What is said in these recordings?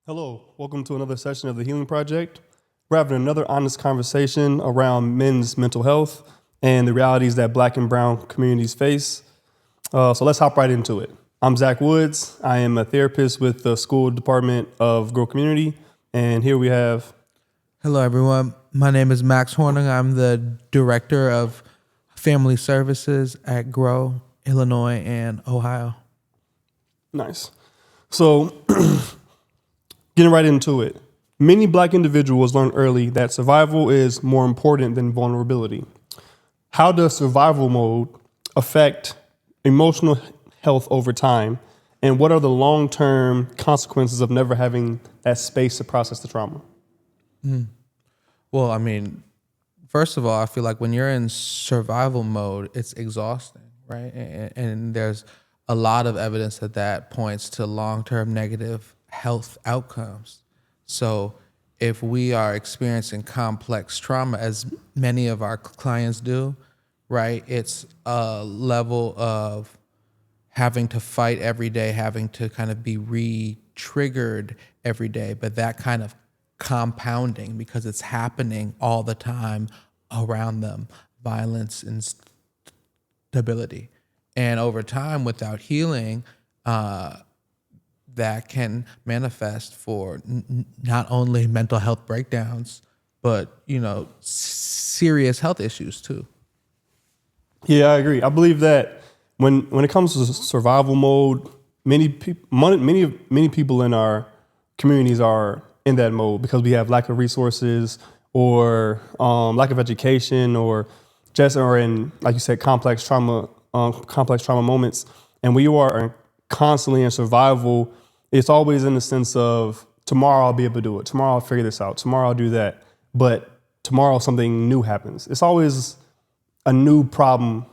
Hello, welcome to another session of the Healing Project. We're having another honest conversation around men's mental health and the realities that Black and Brown communities face. So let's hop right into it. I'm Zach Woods. I am a therapist with the School Department of Grow Community, and here we have. Hello, everyone. My name is Max Horning. I'm the Director of Family Services at Grow, Illinois, and Ohio. Nice. So, getting right into it. Many Black individuals learn early that survival is more important than vulnerability. How does survival mode affect emotional health over time? And what are the long-term consequences of never having that space to process the trauma? Well, I mean, first of all, I feel like when you're in survival mode, it's exhausting, right? And there's a lot of evidence that points to long-term negative health outcomes. So if we are experiencing complex trauma, as many of our clients do, right, it's a level of having to fight every day, having to kind of be re-triggered every day, but that kind of compounding because it's happening all the time around them, violence and stability. And over time, without healing, that can manifest for not only mental health breakdowns, but, serious health issues too. Yeah, I agree. I believe that when it comes to survival mode, many people in our communities are in that mode because we have lack of resources or lack of education or just are in, like you said, complex trauma moments. And when you are constantly in survival, it's always in the sense of tomorrow I'll be able to do it. Tomorrow I'll figure this out. Tomorrow I'll do that. But tomorrow something new happens. It's always a new problem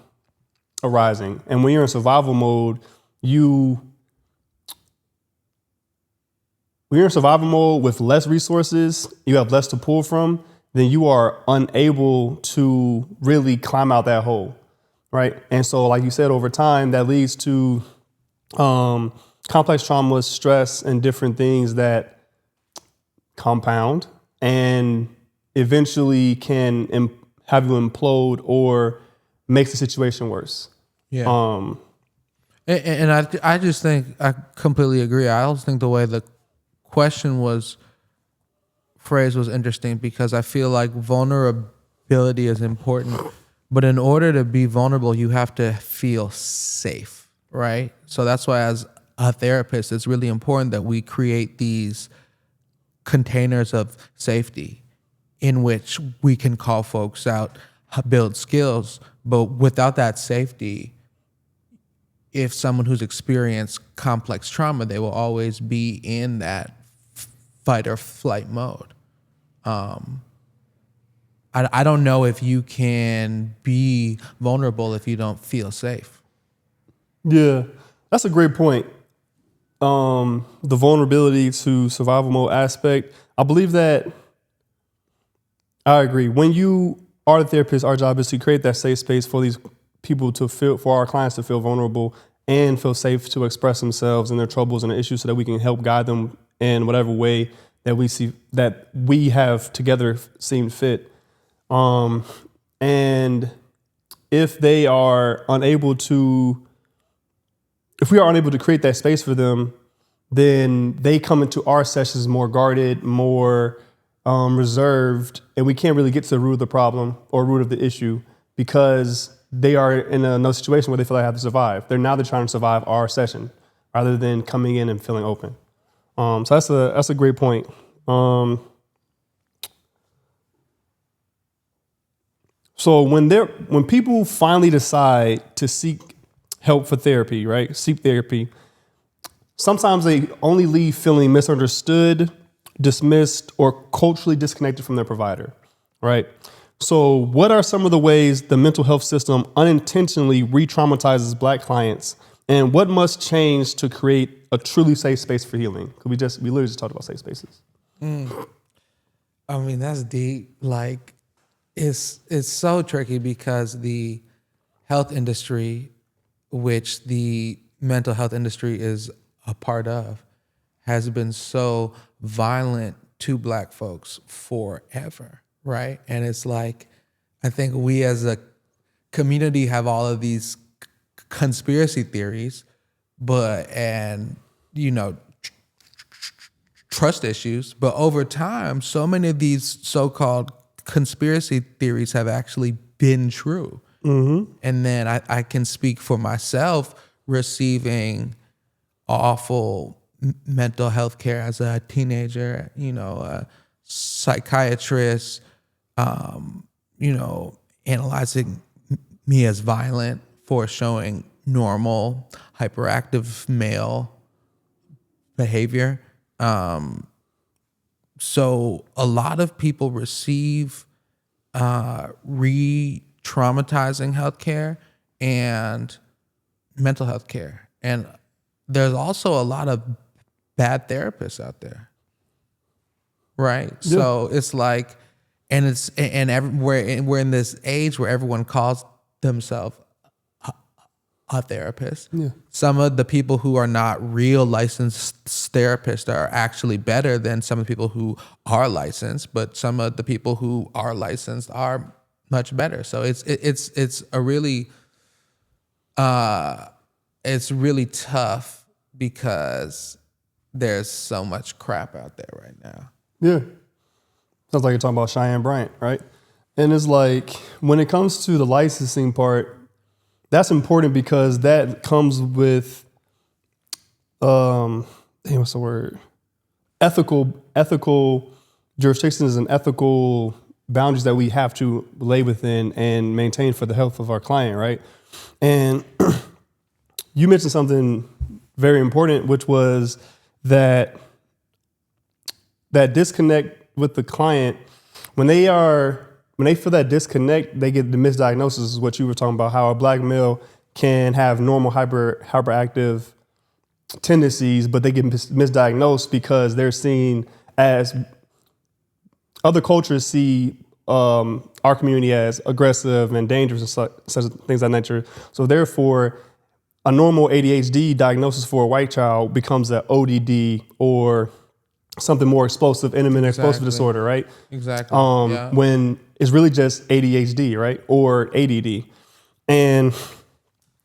arising. And when you're in survival mode, when you're in survival mode with less resources, you have less to pull from, then you are unable to really climb out that hole, right? And so, like you said, over time, that leads to complex traumas, stress, and different things that compound and eventually can have you implode or makes the situation worse. Yeah. And I just think I completely agree. I also think the way the question was phrased was interesting because I feel like vulnerability is important, but in order to be vulnerable, you have to feel safe, right? So that's why as a therapist, it's really important that we create these containers of safety in which we can call folks out, build skills, but without that safety, if someone who's experienced complex trauma, they will always be in that fight or flight mode. I don't know if you can be vulnerable if you don't feel safe. Yeah, that's a great point. The vulnerability to survival mode aspect. I believe that I agree. When you are the therapist, our job is to create that safe space for these people to feel, for our clients to feel vulnerable and feel safe to express themselves and their troubles and their issues so that we can help guide them in whatever way that we see that we have together seen fit. And if we are unable to create that space for them, then they come into our sessions more guarded, more reserved, and we can't really get to the root of the problem or root of the issue because they are in another situation where they feel like they have to survive. They're trying to survive our session rather than coming in and feeling open. So that's a great point. So when people finally decide to seek help for therapy, right? Seek therapy, sometimes they only leave feeling misunderstood, dismissed, or culturally disconnected from their provider, right? So what are some of the ways the mental health system unintentionally re-traumatizes Black clients, and what must change to create a truly safe space for healing? We literally just talked about safe spaces. I mean, that's deep. Like, it's so tricky because the health industry, which the mental health industry is a part of, has been so violent to Black folks forever, right? And it's like, I think we as a community have all of these conspiracy theories, and trust issues. But over time, so many of these so-called conspiracy theories have actually been true. Mm-hmm. And then I can speak for myself, receiving awful mental health care as a teenager, a psychiatrist, analyzing me as violent for showing normal hyperactive male behavior. So a lot of people receive re-traumatizing healthcare and mental health care. And there's also a lot of bad therapists out there. Right? Yeah. So it's like, we're in this age where everyone calls themselves a therapist. Yeah. Some of the people who are not real licensed therapists are actually better than some of the people who are licensed, but some of the people who are licensed are much better. So it's really tough because there's so much crap out there right now. Yeah. Sounds like you're talking about Cheyenne Bryant, right? And it's like, when it comes to the licensing part, that's important because that comes with, what's the word? Ethical jurisdictions and ethical boundaries that we have to lay within and maintain for the health of our client, right? And you mentioned something very important, which was that disconnect with the client. When they feel that disconnect, they get the misdiagnosis, is what you were talking about, how a Black male can have normal hyperactive tendencies, but they get misdiagnosed because they're seen as, other cultures see our community as aggressive and dangerous and such things of that nature. So therefore, a normal ADHD diagnosis for a white child becomes an ODD or something more explosive, intermittent explosive disorder, right? Exactly. When it's really just ADHD, right? Or ADD. And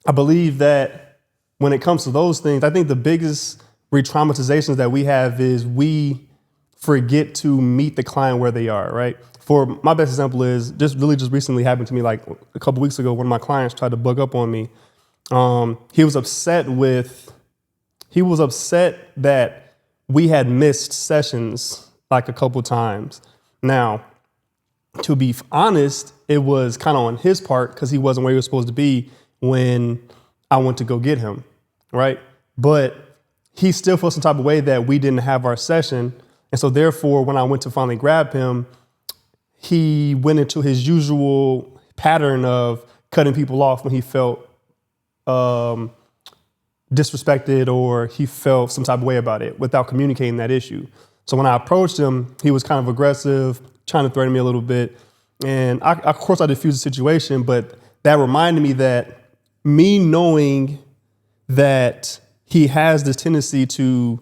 I believe that when it comes to those things, I think the biggest re-traumatizations that we have is we forget to meet the client where they are, right? For my best example is just recently happened to me, like a couple weeks ago. One of my clients tried to bug up on me. He was upset that we had missed sessions like a couple times. Now, to be honest, it was kind of on his part because he wasn't where he was supposed to be when I went to go get him, right? But he still felt some type of way that we didn't have our session. And so therefore, when I went to finally grab him, he went into his usual pattern of cutting people off when he felt disrespected or he felt some type of way about it without communicating that issue. So when I approached him, he was kind of aggressive, trying to threaten me a little bit. And of course I diffused the situation, but that reminded me that me knowing that he has this tendency to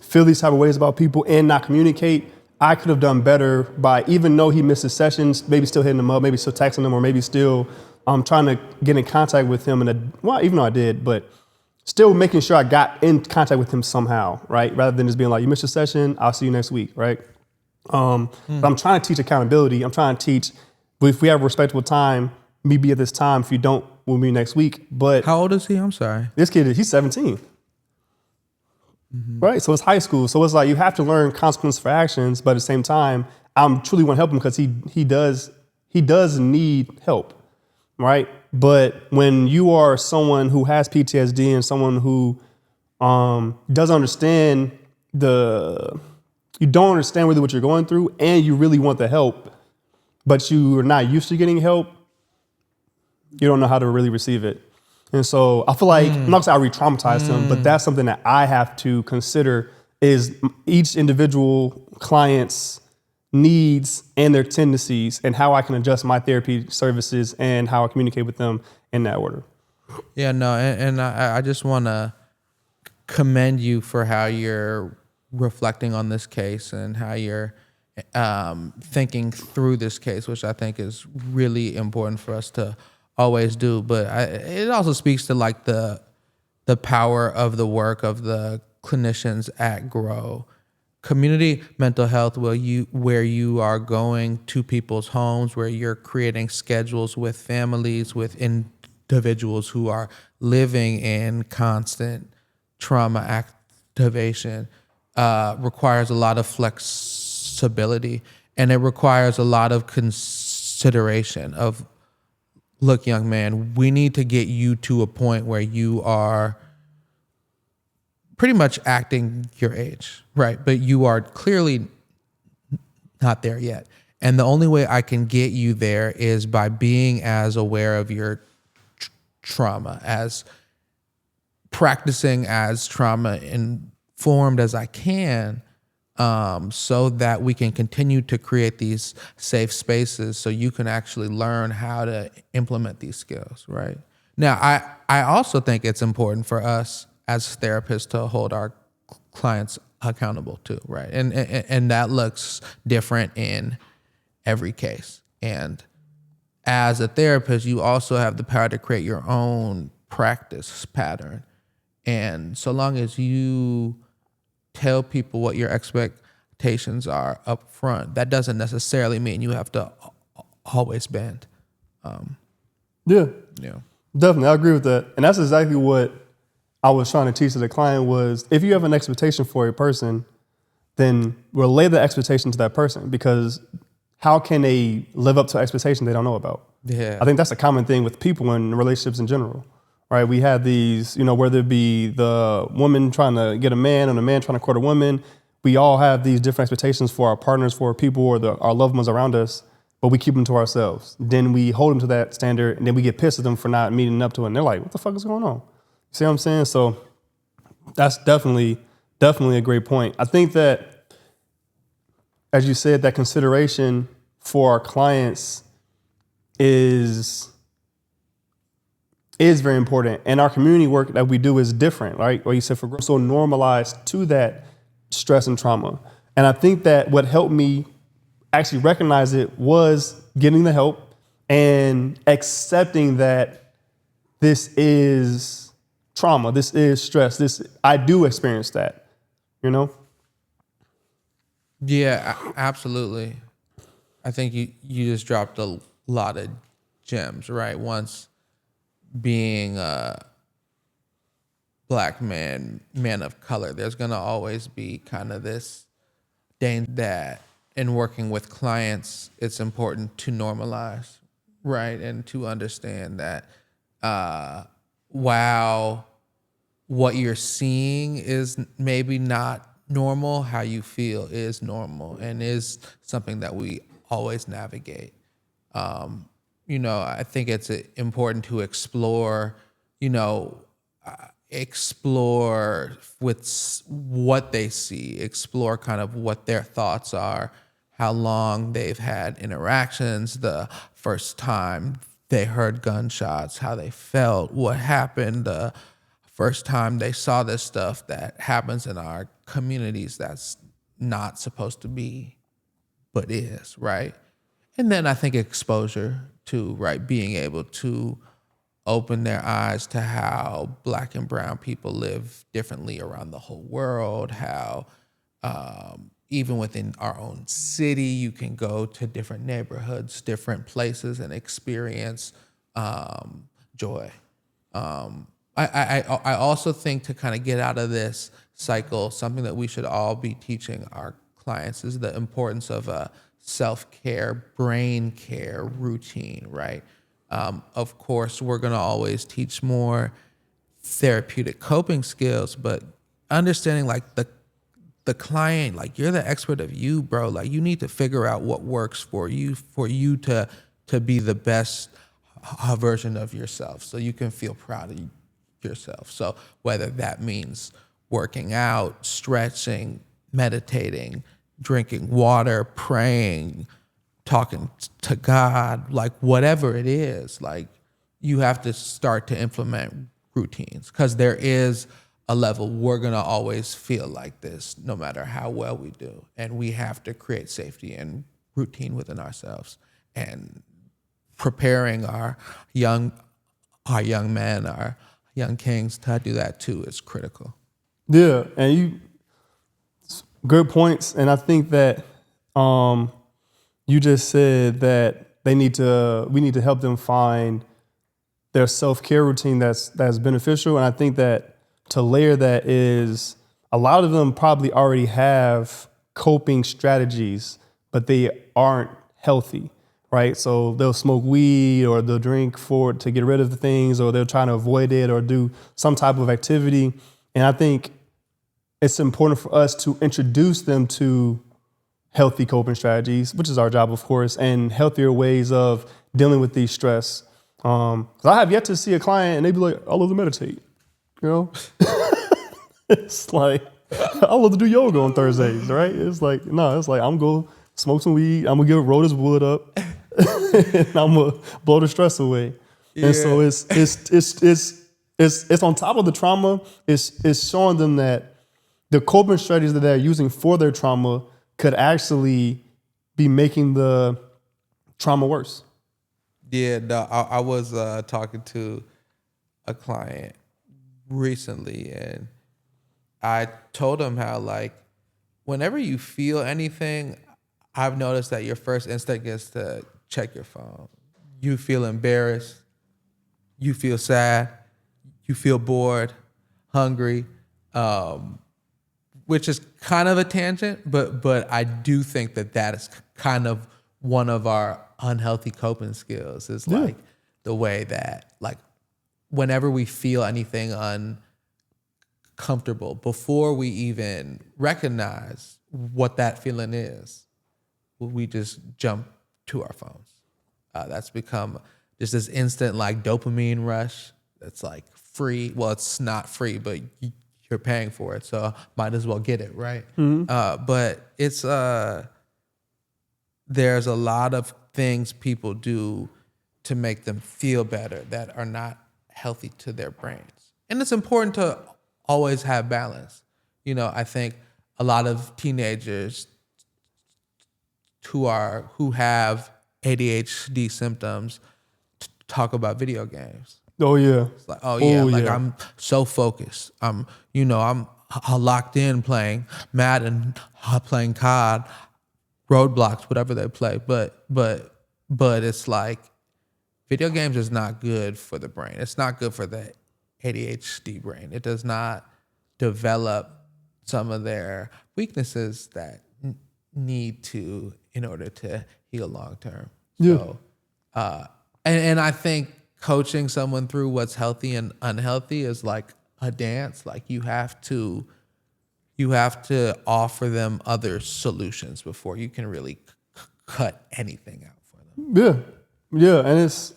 feel these type of ways about people and not communicate, I could have done better by, even though he missed his sessions, maybe still hitting him up, maybe still texting him, or maybe still trying to get in contact with him. Even though I did, but still making sure I got in contact with him somehow, right? Rather than just being like, you missed your session, I'll see you next week, right? But I'm trying to teach accountability. I'm trying to teach, if we have a respectable time, me be at this time. If you don't, we'll meet next week. But how old is he? I'm sorry. This kid, he's 17. Mm-hmm. Right? So it's high school. So it's like you have to learn consequences for actions, but at the same time, I'm truly want to help him because he does need help, right? But when you are someone who has PTSD and someone who doesn't understand you don't understand really what you're going through, and you really want the help, but you are not used to getting help, you don't know how to really receive it. And so I feel like, I'm not saying I re-traumatized him, but that's something that I have to consider is each individual client's needs and their tendencies and how I can adjust my therapy services and how I communicate with them in that order. Yeah, no, and I just want to commend you for how you're reflecting on this case and how you're thinking through this case, which I think is really important for us to always do. But it also speaks to like the power of the work of the clinicians at Grow. Community mental health, where you are going to people's homes, where you're creating schedules with families, with individuals who are living in constant trauma activation, requires a lot of flexibility, and it requires a lot of consideration of, look, young man, we need to get you to a point where you are pretty much acting your age, right? But you are clearly not there yet. And the only way I can get you there is by being as aware of your trauma, as practicing as trauma informed as I can, so that we can continue to create these safe spaces so you can actually learn how to implement these skills, right? Now, I also think it's important for us as therapists to hold our clients accountable too, right? And that looks different in every case. And as a therapist, you also have the power to create your own practice pattern. And so long as you tell people what your expectations are up front, that doesn't necessarily mean you have to always bend. Yeah, Yeah. definitely. I agree with that. And that's exactly what I was trying to teach to the client was, if you have an expectation for a person, then relay the expectation to that person, because how can they live up to expectations they don't know about? Yeah. I think that's a common thing with people in relationships in general, right? We have these, whether it be the woman trying to get a man or the man trying to court a woman, we all have these different expectations for our partners, for people or our loved ones around us, but we keep them to ourselves. Then we hold them to that standard, and then we get pissed at them for not meeting up to it. And they're like, what the fuck is going on? You see what I'm saying? So that's definitely a great point. I think that, as you said, that consideration for our clients is very important. And our community work that we do is different, right? Or you said for so normalized to that stress and trauma. And I think that what helped me actually recognize it was getting the help and accepting that this is trauma, this is stress, I do experience that, Yeah, absolutely. I think you just dropped a lot of gems, right? Once being a Black man of color, there's going to always be kind of this danger that in working with clients, it's important to normalize, right? And to understand that while what you're seeing is maybe not normal, how you feel is normal and is something that we always navigate. I think it's important to explore with what they see, explore kind of what their thoughts are, how long they've had interactions, the first time they heard gunshots, how they felt, what happened, the first time they saw this stuff that happens in our communities that's not supposed to be, but is, right? And then I think exposure to, right, being able to open their eyes to how Black and brown people live differently around the whole world, how even within our own city, you can go to different neighborhoods, different places and experience joy. I also think to kind of get out of this cycle, something that we should all be teaching our clients is the importance of a self-care, brain care routine, right? Of course, we're going to always teach more therapeutic coping skills, but understanding like the client, like you're the expert of you, bro. Like you need to figure out what works for you to be the best version of yourself so you can feel proud of yourself. So whether that means working out, stretching, meditating, drinking water, praying, talking to God, like whatever it is, like you have to start to implement routines because there is a level, we're going to always feel like this no matter how well we do. And we have to create safety and routine within ourselves. And preparing our young men, our young kings to do that too is critical. Yeah, and good points. And I think that you just said that we need to help them find their self-care routine that's beneficial. And I think that to layer that is a lot of them probably already have coping strategies, but they aren't healthy, right? So they'll smoke weed or they'll drink to get rid of the things, or they're trying to avoid it or do some type of activity. And I think it's important for us to introduce them to healthy coping strategies, which is our job, of course, and healthier ways of dealing with these stress. 'Cause I have yet to see a client and they be like, I love to meditate, you know? It's like, I love to do yoga on Thursdays, right? It's like, no, it's like, I'm going to smoke some weed, I'm going to roll this wood up, and I'm going to blow the stress away. Yeah. And so it's on top of the trauma, it's showing them that the coping strategies that they're using for their trauma could actually be making the trauma worse. Yeah, no, I was talking to a client recently, and I told him how, like, whenever you feel anything, I've noticed that your first instinct is to check your phone. You feel embarrassed, you feel sad, you feel bored, hungry, which is kind of a tangent, but I do think that is kind of one of our unhealthy coping skills, is like the way that, like, whenever we feel anything uncomfortable, before we even recognize what that feeling is, we just jump to our phones. That's become just this instant, like, dopamine rush. It's like free. Well, it's not free, but you're paying for it, so might as well get it, right? Mm-hmm. But it's there's a lot of things people do to make them feel better that are not healthy to their brains. And it's important to always have balance. You know, I think a lot of teenagers who have ADHD symptoms talk about video games. Oh yeah. It's like, I'm so focused. I'm locked in playing Madden, playing COD, Roadblocks, whatever they play. But it's like, video games is not good for the brain. It's not good for the ADHD brain. It does not develop some of their weaknesses that need to, in order to heal long term. Yeah. So, and I think coaching someone through what's healthy and unhealthy is like a dance. Like, you have to offer them other solutions before you can really cut anything out for them. Yeah, and it's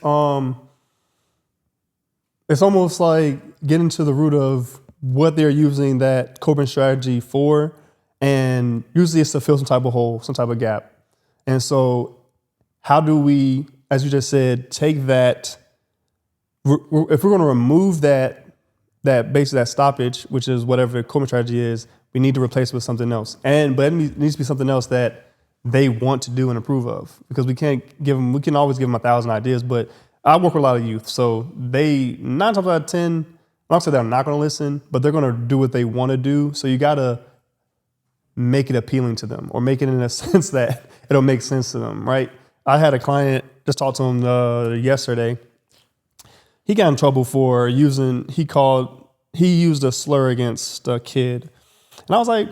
almost like getting to the root of what they're using that coping strategy for, and usually it's to fill some type of hole, some type of gap. And so, how do we, as you just said, take that? If we're going to remove that basically that stoppage, which is whatever the coping strategy is, we need to replace it with something else. But it needs to be something else that they want to do and approve of, because we can always give them 1,000 ideas, but I work with a lot of youth. So they, 9 times out of 10, I'm not saying they're not going to listen, but they're going to do what they want to do. So you got to make it appealing to them, or make it in a sense that it'll make sense to them, right? I had a client, just talked to him yesterday. He got in trouble for he used a slur against a kid. And I was like,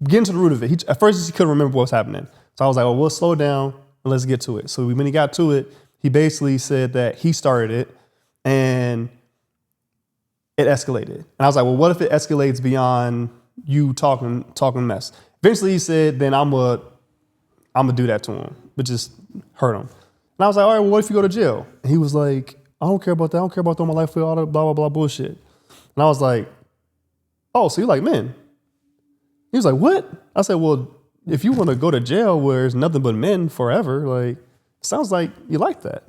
getting to the root of it. At first, he couldn't remember what was happening. So I was like, well, we'll slow down and let's get to it. So when he got to it, he basically said that he started it and it escalated. And I was like, well, what if it escalates beyond you talking mess? Eventually he said, then I'm gonna do that to him, but just hurt him. And I was like, all right, well, what if you go to jail? And he was like, I don't care about that. I don't care about throwing my life away, all that blah, blah, blah bullshit. And I was like, oh, so you like men? He was like, what? I said, well, if you want to go to jail where there's nothing but men forever, like, it sounds like you like that.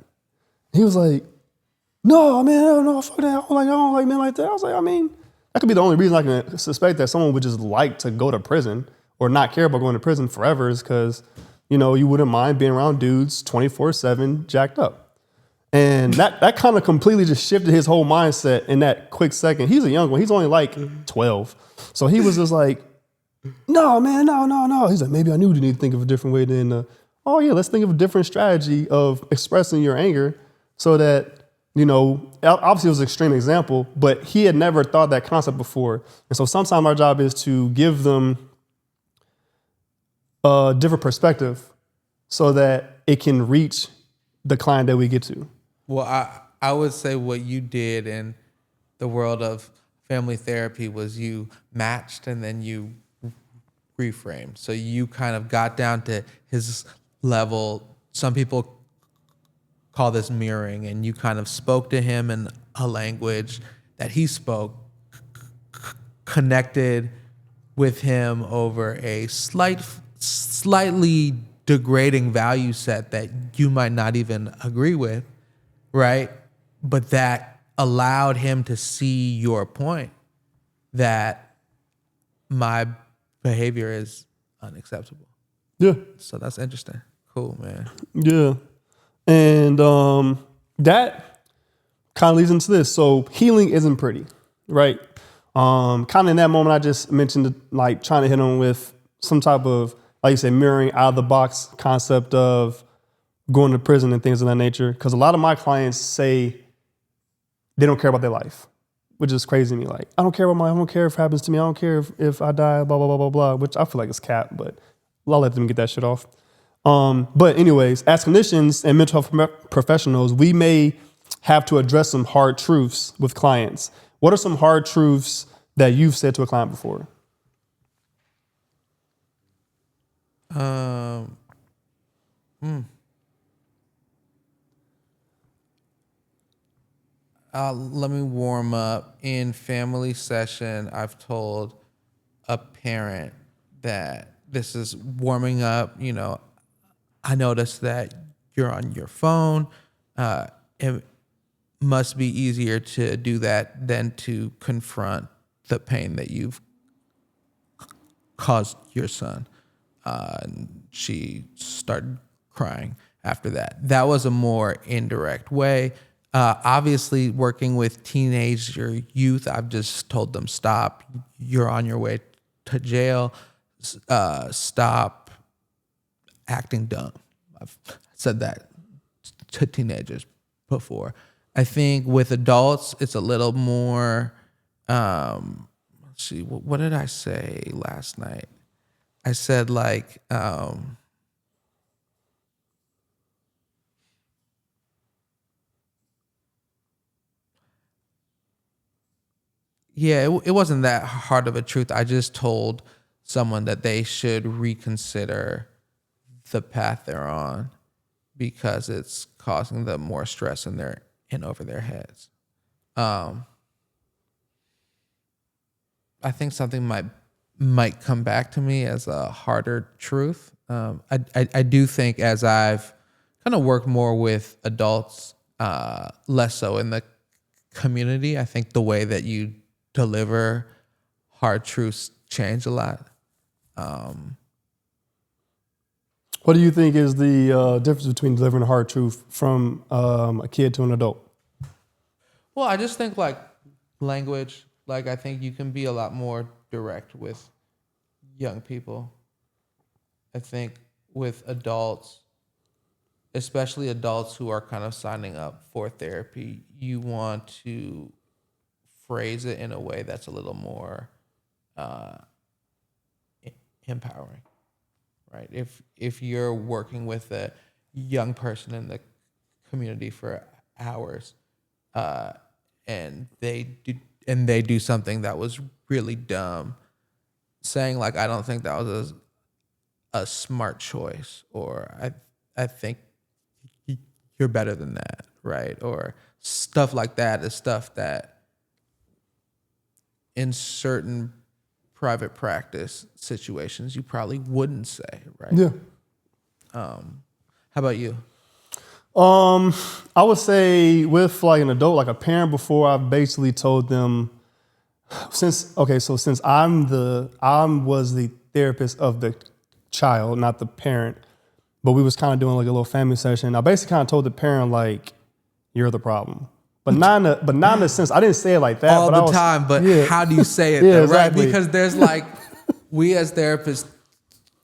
He was like, no, man, no, fuck that. I don't like men like that. I was like, I mean, that could be the only reason I can suspect that someone would just like to go to prison or not care about going to prison forever is because, you wouldn't mind being around dudes 24/7 jacked up. And that kind of completely just shifted his whole mindset in that quick second. He's a young one. He's only like 12. So he was just like, no, man, no. He's like, maybe I knew you need to think of a different way than, oh yeah, let's think of a different strategy of expressing your anger so that, obviously it was an extreme example, but he had never thought that concept before. And so sometimes our job is to give them a different perspective so that it can reach the client that we get to. Well, I would say what you did in the world of family therapy was you matched and then you reframed. So you kind of got down to his level. Some people call this mirroring, and you kind of spoke to him in a language that he spoke, connected with him over a slightly degrading value set that you might not even agree with, right? But that allowed him to see your point that my behavior is unacceptable. Yeah. So that's interesting. Cool, man. Yeah. And that kind of leads into this. So healing isn't pretty, right? Kind of in that moment, I just mentioned like trying to hit on with some type of, like you said, mirroring out of the box concept of going to prison and things of that nature. Because a lot of my clients say they don't care about their life, which is crazy to me. Like, I don't care if it happens to me. I don't care if I die, blah, blah, blah, blah, blah, which I feel like is cap, but I'll let them get that shit off. But anyways, as clinicians and mental health professionals, we may have to address some hard truths with clients. What are some hard truths that you've said to a client before? Let me warm up. In family session, I've told a parent that this is warming up. I noticed that you're on your phone. It must be easier to do that than to confront the pain that you've caused your son. And she started crying after that. That was a more indirect way. Obviously, working with teenager youth, I've just told them, stop. You're on your way to jail. Stop acting dumb. I've said that to teenagers before. I think with adults, it's a little more, let's see, what did I say last night? I said like, it wasn't that hard of a truth. I just told someone that they should reconsider the path they're on because it's causing them more stress in over their heads. I think something might come back to me as a harder truth. I do think as I've kind of worked more with adults, less so in the community, I think the way that you deliver hard truths change a lot. What do you think is the difference between delivering a hard truth from a kid to an adult? Well, I just think like language, like I think you can be a lot more direct with young people. I think with adults, especially adults who are kind of signing up for therapy, you want to phrase it in a way that's a little more empowering, right? If you're working with a young person in the community for hours, and they do something that was really dumb, saying like, I don't think that was a smart choice, or I think you're better than that, right? Or stuff like that is stuff that in certain private practice situations you probably wouldn't say, right? Yeah. How about you? I would say with like an adult, like a parent, before I've basically told them since I was the therapist of the child, not the parent, but we was kind of doing like a little family session. I basically kind of told the parent like, you're the problem. But not in the sense, I didn't say it like that. All but the time, but yeah. how do you say it Yeah, though, exactly. right? Because there's like, we as therapists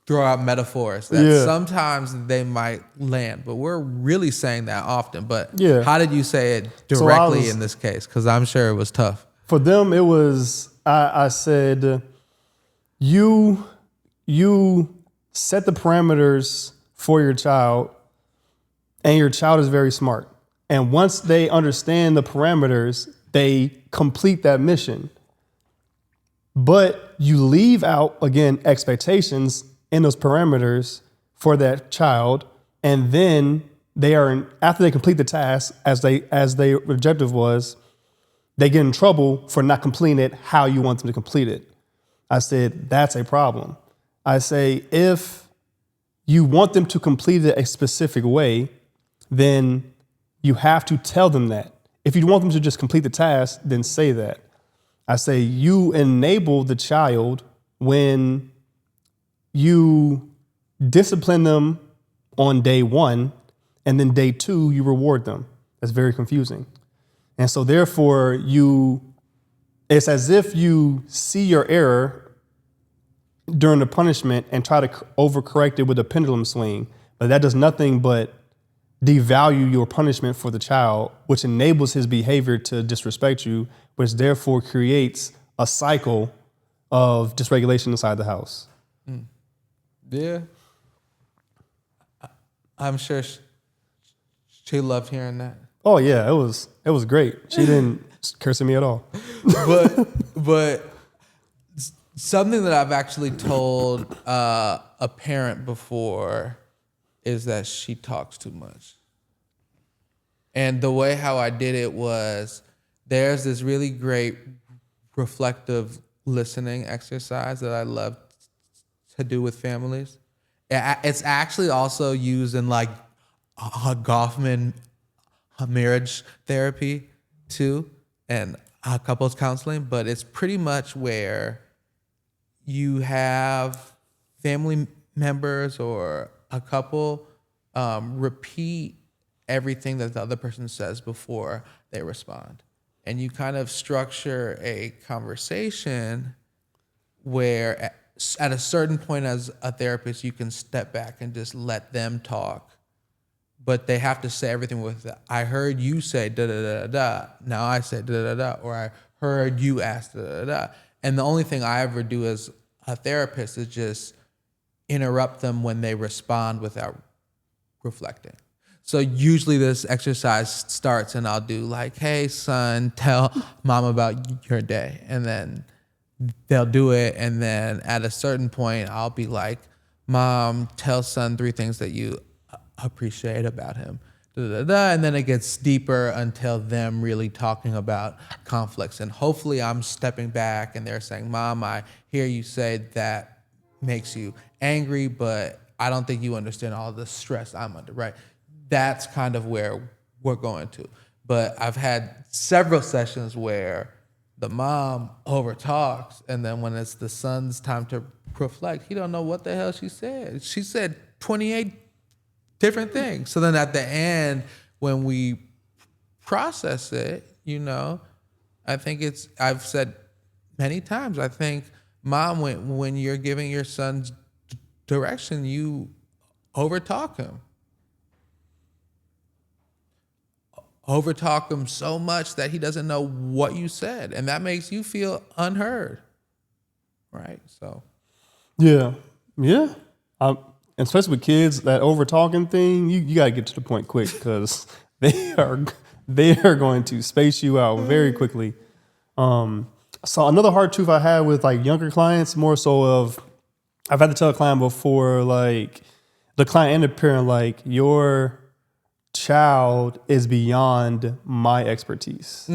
throw out metaphors that Yeah. sometimes they might land, but we're really saying that often. But Yeah. how did you say it So I directly was- in this case? Because I'm sure it was tough. For them, it was, I said, you set the parameters for your child, and your child is very smart. And once they understand the parameters, they complete that mission. But you leave out, again, expectations in those parameters for that child. And then after they complete the task, as their objective was, they get in trouble for not completing it how you want them to complete it. I said, that's a problem. I say, if you want them to complete it a specific way, then you have to tell them that. If you want them to just complete the task, then say that. I say, you enable the child when you discipline them on day one, and then day two, you reward them. That's very confusing. And so therefore, it's as if you see your error during the punishment and try to overcorrect it with a pendulum swing, but that does nothing but devalue your punishment for the child, which enables his behavior to disrespect you, which therefore creates a cycle of dysregulation inside the house. Yeah. I'm sure she loved hearing that. Oh yeah, it was great. She didn't curse at me at all. But something that I've actually told a parent before is that she talks too much. And the way how I did it was, there's this really great reflective listening exercise that I love to do with families. It's actually also used in like Goffman marriage therapy too, and couples counseling, but it's pretty much where you have family members or a couple repeat everything that the other person says before they respond. And you kind of structure a conversation where at a certain point as a therapist, you can step back and just let them talk. But they have to say everything with, I heard you say da-da-da-da, now I said da-da-da-da, or I heard you ask da-da-da-da. And the only thing I ever do as a therapist is just interrupt them when they respond without reflecting. So usually this exercise starts and I'll do like, hey son, tell mom about your day. And then they'll do it. And then at a certain point, I'll be like, mom, tell son 3 things that you appreciate about him. Da-da-da-da. And then it gets deeper until them really talking about conflicts. And hopefully I'm stepping back and they're saying, mom, I hear you say that makes you angry, but I don't think you understand all the stress I'm under, right? That's kind of where we're going to. But I've had several sessions where the mom overtalks, and then when it's the son's time to reflect, he don't know what the hell she said. She said 28 different things. So then at the end, when we process it, I think I've said many times, I think, mom, when you're giving your son direction, you overtalk him. Overtalk him so much that he doesn't know what you said, and that makes you feel unheard, right? So, yeah. And especially with kids, that over talking thing, you got to get to the point quick because they are going to space you out very quickly. So another hard truth I had with like younger clients, more so of, I've had to tell a client before, like the client and the parent, like your child is beyond my expertise.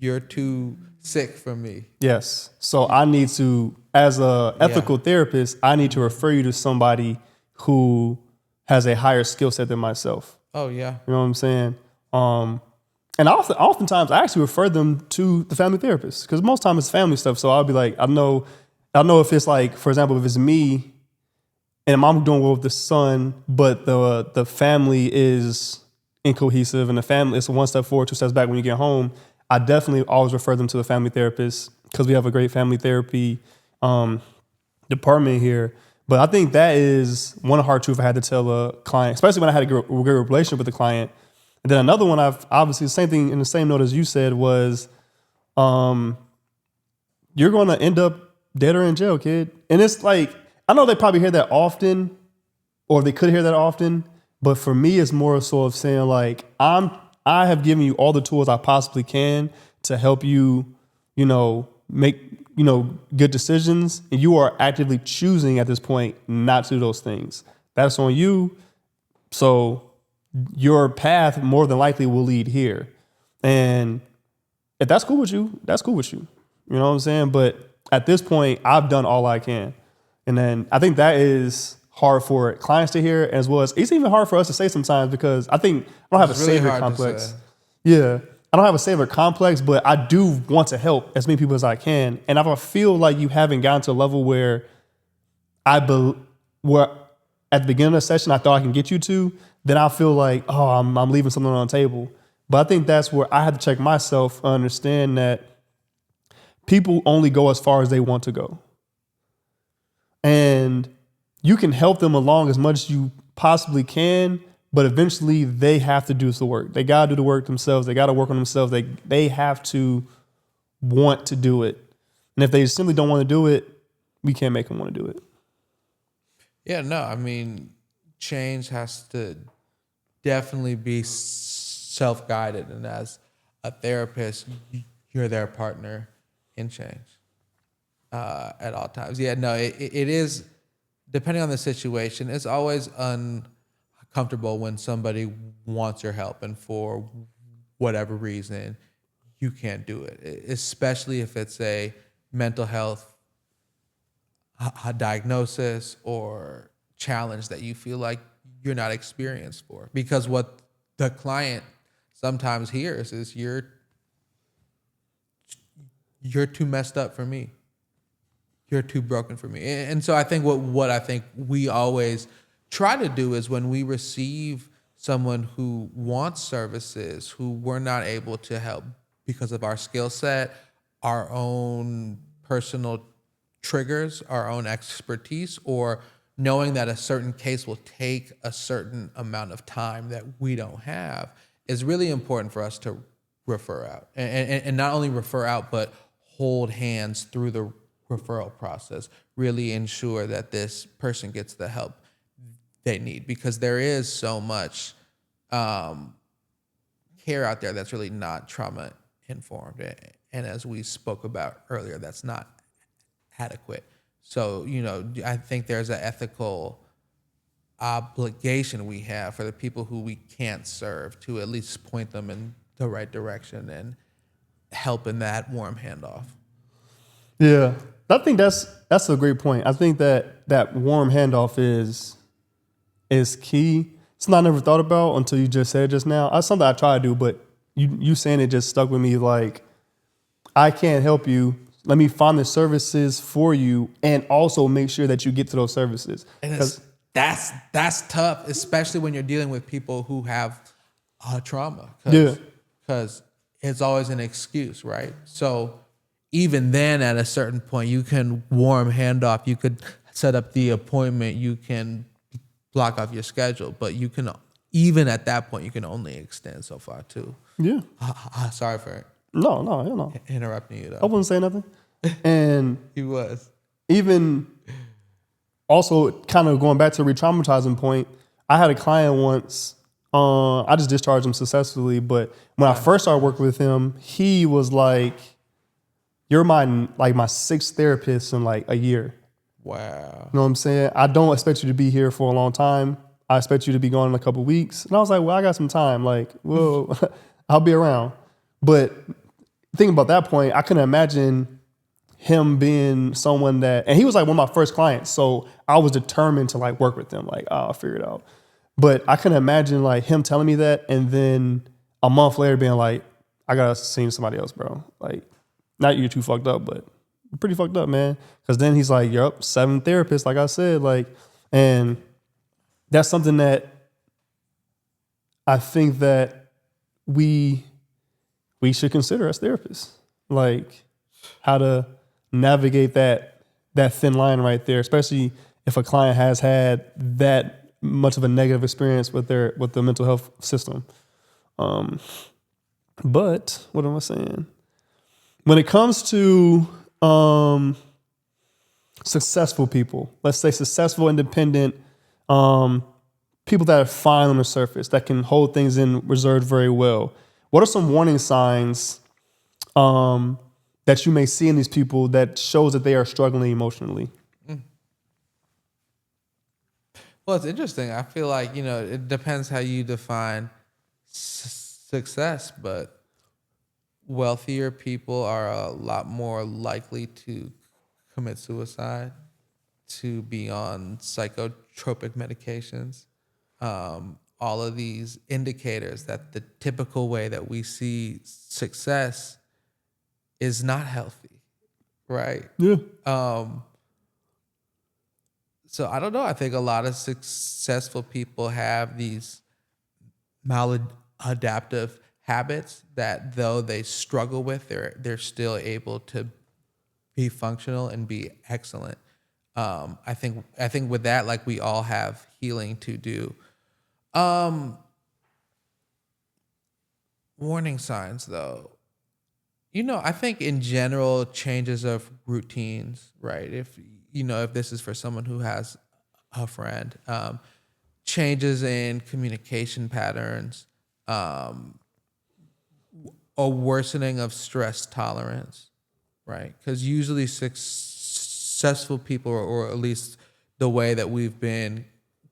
You're too sick for me. Yes. So I need to, as a ethical therapist, I need to refer you to somebody who has a higher skill set than myself. Oh yeah. You know what I'm saying? And oftentimes I actually refer them to the family therapist because most time it's family stuff. So I'll be like, I know if it's like, for example, if it's me and I'm doing well with the son, but the family is incohesive and the family is one step forward, two steps back when you get home, I definitely always refer them to the family therapist because we have a great family therapy department here. But I think that is one hard truth I had to tell a client, especially when I had a good relationship with the client. And then another one, I've obviously the same thing in the same note as you said was, you're going to end up dead or in jail, kid. And it's like, I know they probably hear that often, or they could hear that often, but for me, it's more so of saying like, I have given you all the tools I possibly can to help you, make, good decisions. And you are actively choosing at this point not to do those things. That's on you. So your path more than likely will lead here. And if that's cool with you, that's cool with you. You know what I'm saying? But at this point, I've done all I can. And then I think that is hard for clients to hear, as well as it's even hard for us to say sometimes because I think I don't have a savior complex. Yeah. I don't have a savior complex, but I do want to help as many people as I can. And if I feel like you haven't gotten to a level where where at the beginning of the session I thought I can get you to, then I feel like, oh, I'm leaving something on the table. But I think that's where I had to check myself and understand that people only go as far as they want to go. And you can help them along as much as you possibly can, but eventually they have to do the work. They got to do the work themselves. They got to work on themselves. They have to want to do it. And if they simply don't want to do it, we can't make them want to do it. Yeah, no, I mean, change has to definitely be self-guided. And as a therapist, you're their partner in change at all times. Yeah, no, it is, depending on the situation, it's always uncomfortable when somebody wants your help and for whatever reason, you can't do it, especially if it's a mental health a diagnosis or challenge that you feel like you're not experienced for. Because what the client sometimes hears is you're too messed up for me. You're too broken for me. And so I think what I think we always try to do is when we receive someone who wants services, who we're not able to help because of our skill set, our own personal triggers, our own expertise, or knowing that a certain case will take a certain amount of time that we don't have, is really important for us to refer out. And not only refer out, but hold hands through the referral process, really ensure that this person gets the help they need, because there is so much care out there that's really not trauma informed. And as we spoke about earlier, that's not adequate. So, I think there's an ethical obligation we have for the people who we can't serve to at least point them in the right direction and help in that warm handoff. Yeah, I think that's a great point. I think that warm handoff is key. It's something I never thought about until you just said it just now. That's something I try to do, but you saying it just stuck with me. Like, I can't help you. Let me find the services for you and also make sure that you get to those services. And that's tough, especially when you're dealing with people who have trauma. Because it's always an excuse, right? So even then, at a certain point, you can warm handoff. You could set up the appointment. You can block off your schedule. But you can, even at that point, you can only extend so far too. Yeah. Sorry for No. interrupting you though. I wouldn't say nothing. And He was. even also kind of going back to the re-traumatizing point, I had a client once, I just discharged him successfully, but when I first started working with him, he was like, you're my sixth therapist in like a year. Wow. You know what I'm saying? I don't expect you to be here for a long time. I expect you to be gone in a couple of weeks. And I was like, well, I got some time. Like, well, I'll be around. But thinking about that point, I couldn't imagine him being someone and he was like one of my first clients. So I was determined to like work with him. Like, I'll figure it out. But I can imagine like him telling me that, and then a month later being like, I gotta see somebody else, bro. Like, not you too fucked up, but you're pretty fucked up, man. Because then he's like, you're up 7 therapists, like I said, like, and that's something that I think that we should consider as therapists, like how to navigate that thin line right there, especially if a client has had that much of a negative experience with the mental health system. But what am I saying? When it comes to successful people, let's say successful, independent people that are fine on the surface, that can hold things in reserve very well, what are some warning signs that you may see in these people that shows that they are struggling emotionally? Well, it's interesting. I feel like, it depends how you define success, but wealthier people are a lot more likely to commit suicide, to be on psychotropic medications. All of these indicators that the typical way that we see success is not healthy, right? Yeah. So I don't know. I think a lot of successful people have these maladaptive habits that, though they struggle with, they're still able to be functional and be excellent. I think with that, like, we all have healing to do. Warning signs, though. I think in general, changes of routines, right? If this is for someone who has a friend, changes in communication patterns, a worsening of stress tolerance, right? Because usually successful people, or at least the way that we've been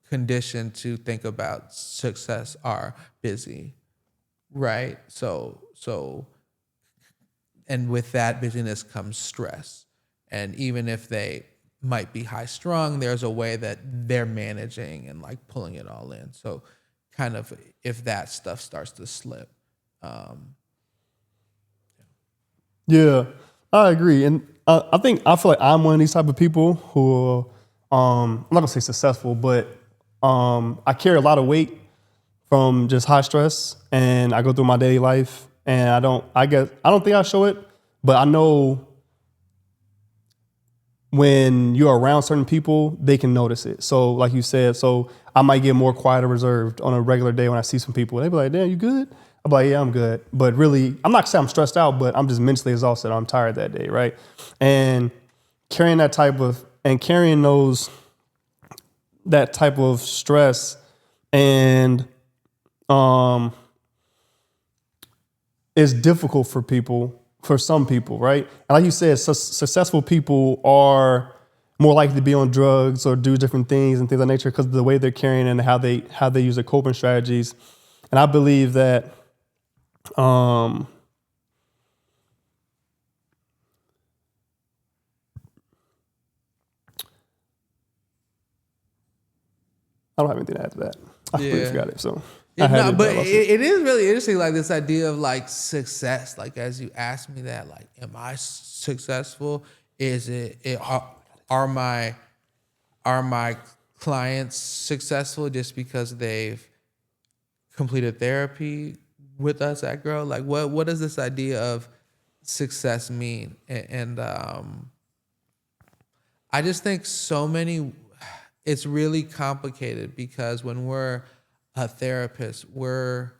conditioned to think about success, are busy, right? So and with that busyness comes stress. And even if they might be high strung, there's a way that they're managing and like pulling it all in. So kind of if that stuff starts to slip. Yeah, I agree. And I feel like I'm one of these type of people who, I'm not gonna say successful, but I carry a lot of weight from just high stress, and I go through my daily life, and I don't think I show it, but I know when you're around certain people, they can notice it. So like you said, so I might get more quiet or reserved on a regular day when I see some people. They be like, damn, you good? I'm like, yeah, I'm good. But really, I'm not saying I'm stressed out, but I'm just mentally exhausted. I'm tired that day, right? And carrying that type of stress and is difficult for some people, right? And like you said, successful people are more likely to be on drugs or do different things and things of that nature because of the way they're carrying and how they use their coping strategies. And I believe that I don't have anything to add to that. I completely forgot it. So it is really interesting, like this idea of like success. Like, as you asked me that, like, am I successful? Are my clients successful just because they've completed therapy with us at Grow? Like, what does this idea of success mean? And I just think it's really complicated, because when we're a therapist, we're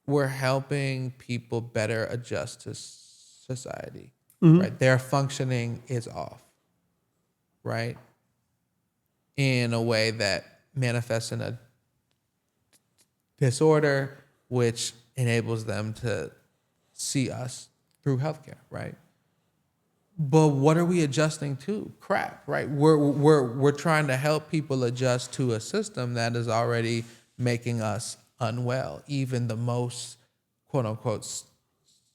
helping people better adjust to society, right? Their functioning is off, right? In a way that manifests in a disorder, which enables them to see us through healthcare, right? But what are we adjusting to? Crap, right? We're trying to help people adjust to a system that is already making us unwell, even the most quote unquote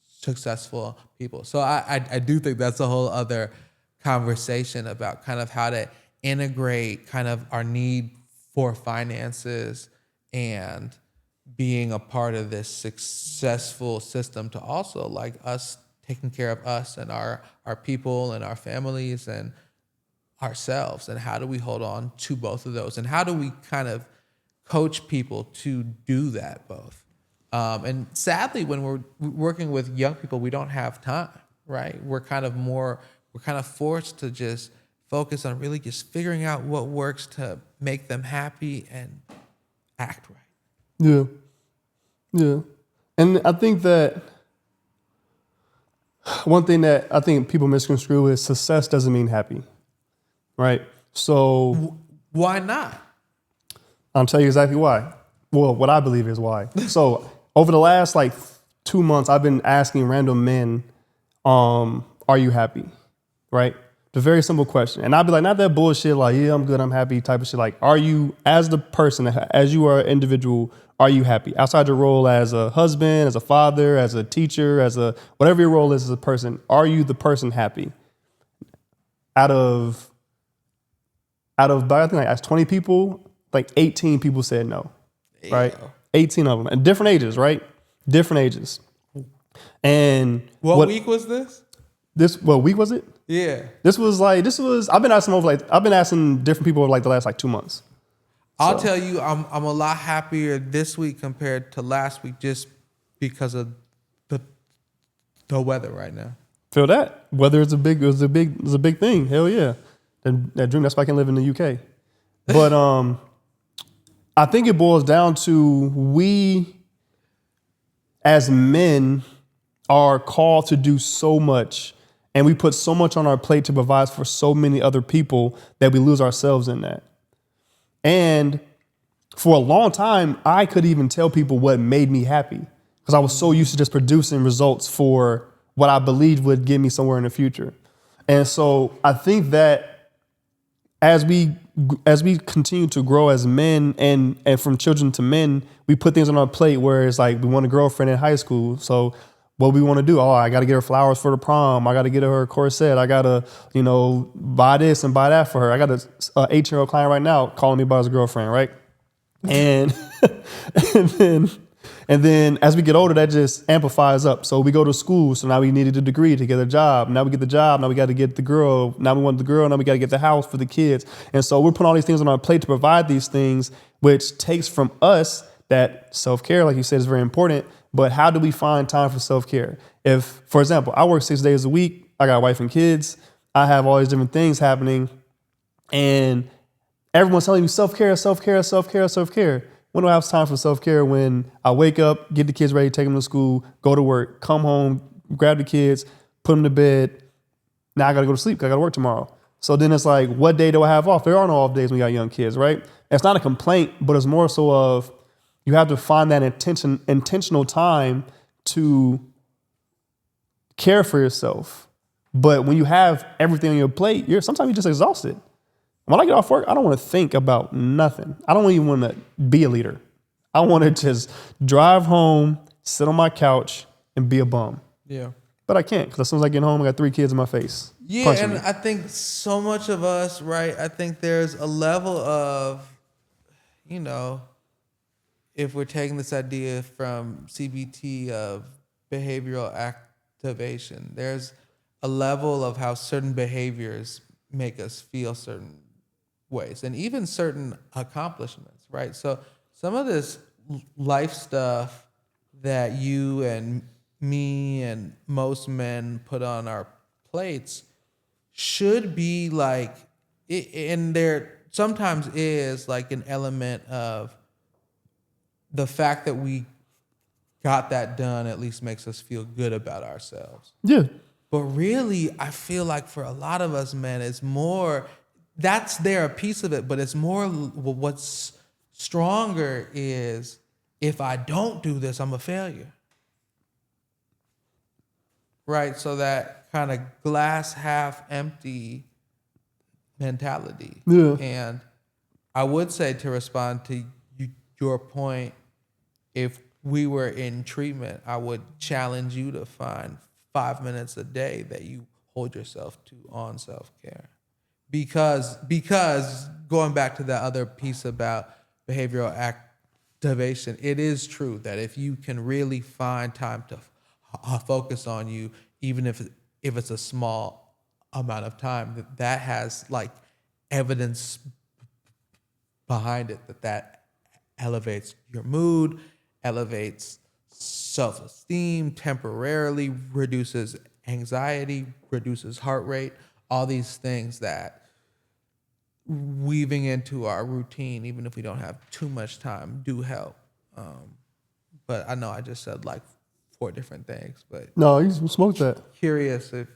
successful people. So I do think that's a whole other conversation about kind of how to integrate kind of our need for finances and being a part of this successful system to also like us taking care of us and our people and our families and ourselves, and how do we hold on to both of those, and how do we kind of coach people to do that both. And sadly, when we're working with young people, we don't have time, right? We're kind of forced to just focus on really just figuring out what works to make them happy and act right. Yeah. Yeah. And I think that one thing that I think people misconstrue is success doesn't mean happy, right? So why not? I'll tell you exactly why. Well, what I believe is why. So over the last like 2 months, I've been asking random men, are you happy? Right? The very simple question. And I'd be like, not that bullshit, like, yeah, I'm good, I'm happy type of shit. Like, are you, as the person, as you are an individual, are you happy? Outside your role as a husband, as a father, as a teacher, whatever your role is as a person, are you the person happy? Out of, I think like as 20 people, like 18 people said no, right? 18 of them, at different ages, right? Different ages. And what week was this? What week was it? Yeah. I've been asking different people over like the last like 2 months. I'll tell you, I'm a lot happier this week compared to last week just because of the weather right now. Feel that? Weather is a big thing. Hell yeah. And that dream, that's why I can live in the UK. But I think it boils down to we as men are called to do so much, and we put so much on our plate to provide for so many other people that we lose ourselves in that. And for a long time, I could even tell people what made me happy because I was so used to just producing results for what I believed would get me somewhere in the future. And so I think that as we continue to grow as men and from children to men, we put things on our plate where it's like we want a girlfriend in high school. So what we want to do? Oh, I got to get her flowers for the prom. I got to get her a corset. I got to, buy this and buy that for her. I got an 18-year-old client right now calling me about his girlfriend, right? And and then as we get older, that just amplifies up. So we go to school. So now we needed a degree to get a job. Now we get the job. Now we got to get the girl. Now we want the girl. Now we got to get the house for the kids. And so we're putting all these things on our plate to provide these things, which takes from us that self-care, like you said, is very important. But how do we find time for self-care? If, for example, I work 6 days a week, I got a wife and kids, I have all these different things happening, and everyone's telling me self-care, self-care, self-care, self-care. When do I have time for self-care? When I wake up, get the kids ready, take them to school, go to work, come home, grab the kids, put them to bed. Now I got to go to sleep because I got to work tomorrow. So then it's like, what day do I have off? There are no off days when you got young kids, right? It's not a complaint, but it's more so of you have to find that intentional time to care for yourself. But when you have everything on your plate, sometimes you're just exhausted. When I get off work, I don't want to think about nothing. I don't even want to be a leader. I want to just drive home, sit on my couch, and be a bum. Yeah. But I can't because as soon as I get home, I got 3 kids in my face. Yeah, and I think so much of us, right, I think there's a level of, if we're taking this idea from CBT of behavioral activation, there's a level of how certain behaviors make us feel certain ways and even certain accomplishments, right? So some of this life stuff that you and me and most men put on our plates should be like, and there sometimes is like an element of the fact that we got that done at least makes us feel good about ourselves. Yeah. But really, I feel like for a lot of us, man, it's more, that's there a piece of it, but it's more what's stronger is if I don't do this, I'm a failure. Right? So that kind of glass half empty mentality. Yeah. And I would say, to respond to your point, if we were in treatment, I would challenge you to find 5 minutes a day that you hold yourself to on self-care. Because going back to that other piece about behavioral activation, it is true that if you can really find time to focus on you, even if it's a small amount of time, that has like evidence behind it that elevates your mood, elevates self-esteem, temporarily reduces anxiety, reduces heart rate, all these things that weaving into our routine, even if we don't have too much time, do help. But I know I just said like 4 different things, but No, you smoked that. curious if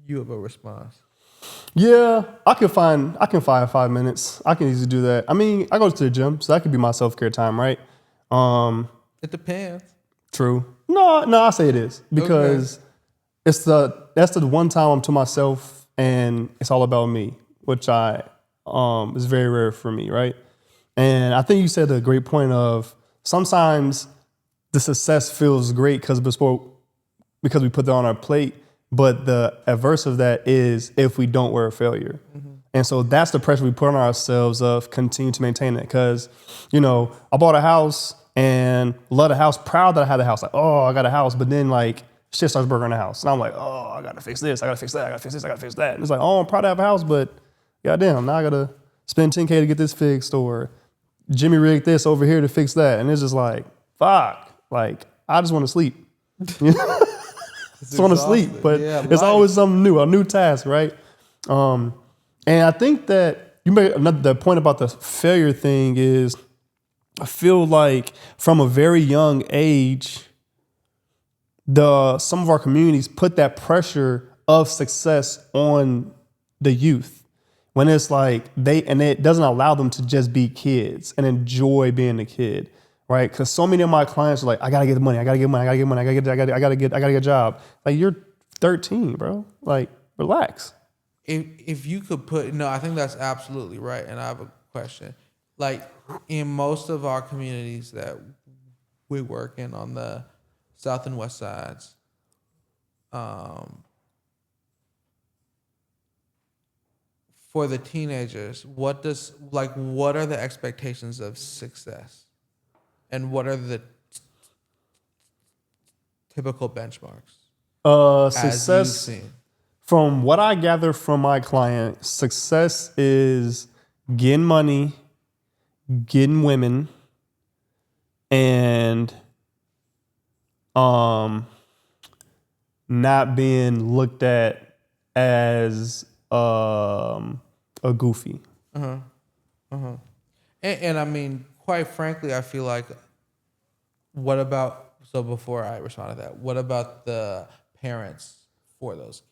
you have a response. Yeah, I can find 5 minutes. I can easily do that. I mean, I go to the gym, so that could be my self-care time, right? It depends. True. No, I say it is because that's the one time I'm to myself and it's all about me, which is very rare for me, right? And I think you said a great point of sometimes the success feels great because we put that on our plate, but the adverse of that is if we don't, we're a failure. And so that's the pressure we put on ourselves of continue to maintain it. Because, I bought a house and love the house, proud that I had the house. Like, oh, I got a house. But then like shit starts burning the house. And I'm like, oh, I got to fix this. I got to fix that. I got to fix this. I got to fix that. And it's like, oh, I'm proud to have a house, but goddamn, now I got to spend $10K to get this fixed, or Jimmy rigged this over here to fix that. And it's just like, fuck. Like, I just want to sleep. Just want to sleep. But it's always something new, a new task, right? And I think that you made the point about the failure thing is, I feel like from a very young age, some of our communities put that pressure of success on the youth when it's like it doesn't allow them to just be kids and enjoy being a kid, right? Because so many of my clients are like, I gotta get the money, I gotta get money, I gotta get money, I gotta get a job. Like, you're 13, bro. Like, relax. If you could I think that's absolutely right. And I have a question. Like, in most of our communities that we work in on the south and west sides, for the teenagers, what are the expectations of success? And what are the typical benchmarks? Success, as you've seen? from what I gather from my client, success is getting money, getting women, and not being looked at as a goofy. And I mean, quite frankly, I feel like, before I respond to that, what about the parents for those kids?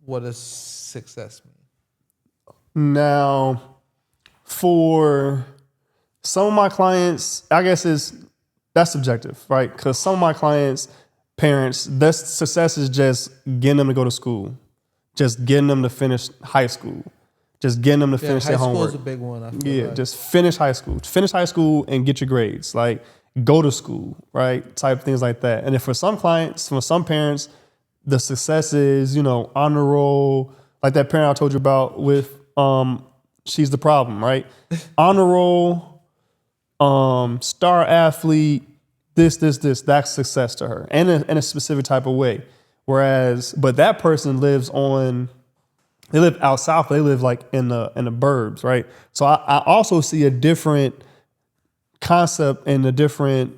What does success mean? Now, for some of my clients, I guess that's subjective, right? Because some of my clients, parents, their success is just getting them to go to school, just getting them to finish high school, just getting them to finish their homework. High school is a big one. I feel like. Just finish high school and get your grades. Like, go to school, right? Type things like that. And then for some clients, for some parents, the success is, honor roll, like that parent I told you about with She's the Problem, right? Honor roll, star athlete, this, that's success to her, and in a specific type of way. But that person they live out south, they live like in the burbs, right? So I also see a different concept and a different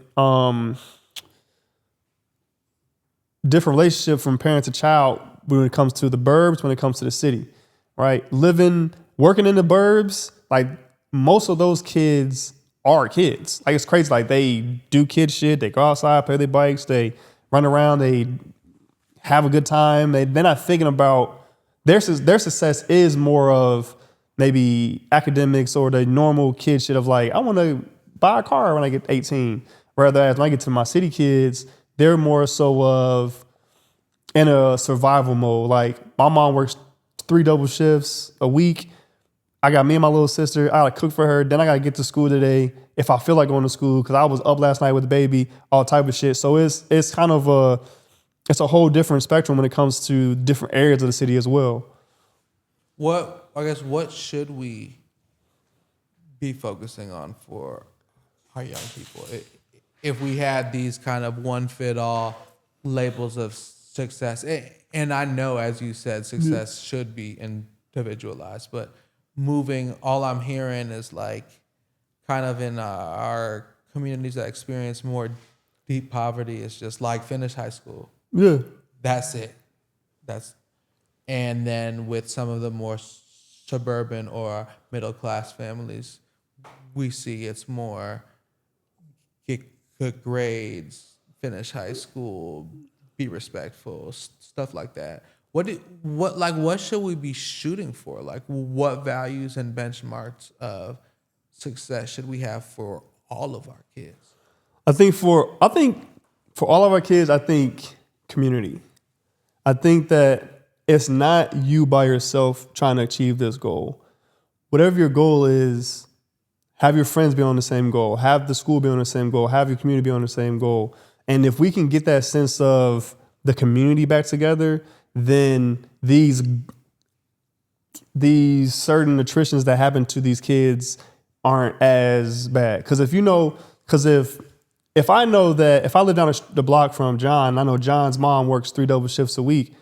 relationship from parent to child when it comes to the burbs, when it comes to the city, right? Working in the burbs, like, most of those kids are kids. Like, it's crazy. Like, they do kid shit. They go outside, play their bikes. They run around. They have a good time. They're not thinking about their success is more of maybe academics or the normal kid shit of like, I want to buy a car when I get 18. Whereas when I get to my city kids, they're more so of in a survival mode. Like, my mom works 3 double shifts a week. I got me and my little sister. I gotta cook for her. Then I gotta get to school today if I feel like going to school, because I was up last night with the baby, all type of shit. So it's kind of it's a whole different spectrum when it comes to different areas of the city as well. what should we be focusing on for our young people? If we had these kind of one fit all labels of success, and I know, as you said, success should be individualized, but all I'm hearing is like kind of in our communities that experience more deep poverty, it's just like finish high school. Yeah. That's it. And then with some of the more suburban or middle class families, we see it's more get good grades, finish high school, be respectful, stuff like that. What should we be shooting for? Like, what values and benchmarks of success should we have for all of our kids? I think for all of our kids, I think community. I think that it's not you by yourself trying to achieve this goal. Whatever your goal is, have your friends be on the same goal, have the school be on the same goal, have your community be on the same goal. And if we can get that sense of the community back together, then these certain attritions that happen to these kids aren't as bad. Because if I know that if I live down the block from John, I know John's mom works 3 double shifts a week,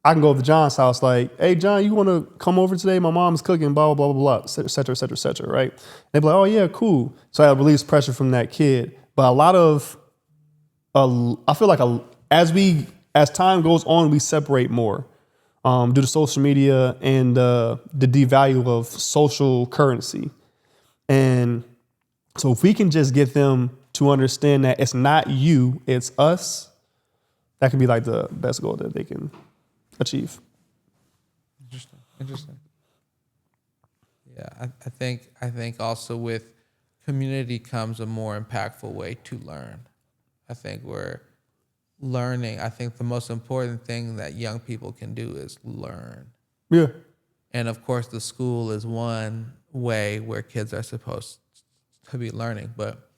I can go to John's house like, hey, John, you want to come over today? My mom's cooking, blah, blah, blah, blah, blah, et cetera, et cetera, et cetera, right? They'd be like, oh, yeah, cool. So I release pressure from that kid. But I feel like as time goes on, we separate more due to social media and the devalue of social currency. And so if we can just get them to understand that it's not you, it's us, that can be like the best goal that they can achieve. Interesting. Yeah, I think also with community comes a more impactful way to learn. I think we're learning. I think the most important thing that young people can do is learn. Yeah. And of course, the school is one way where kids are supposed to be learning. But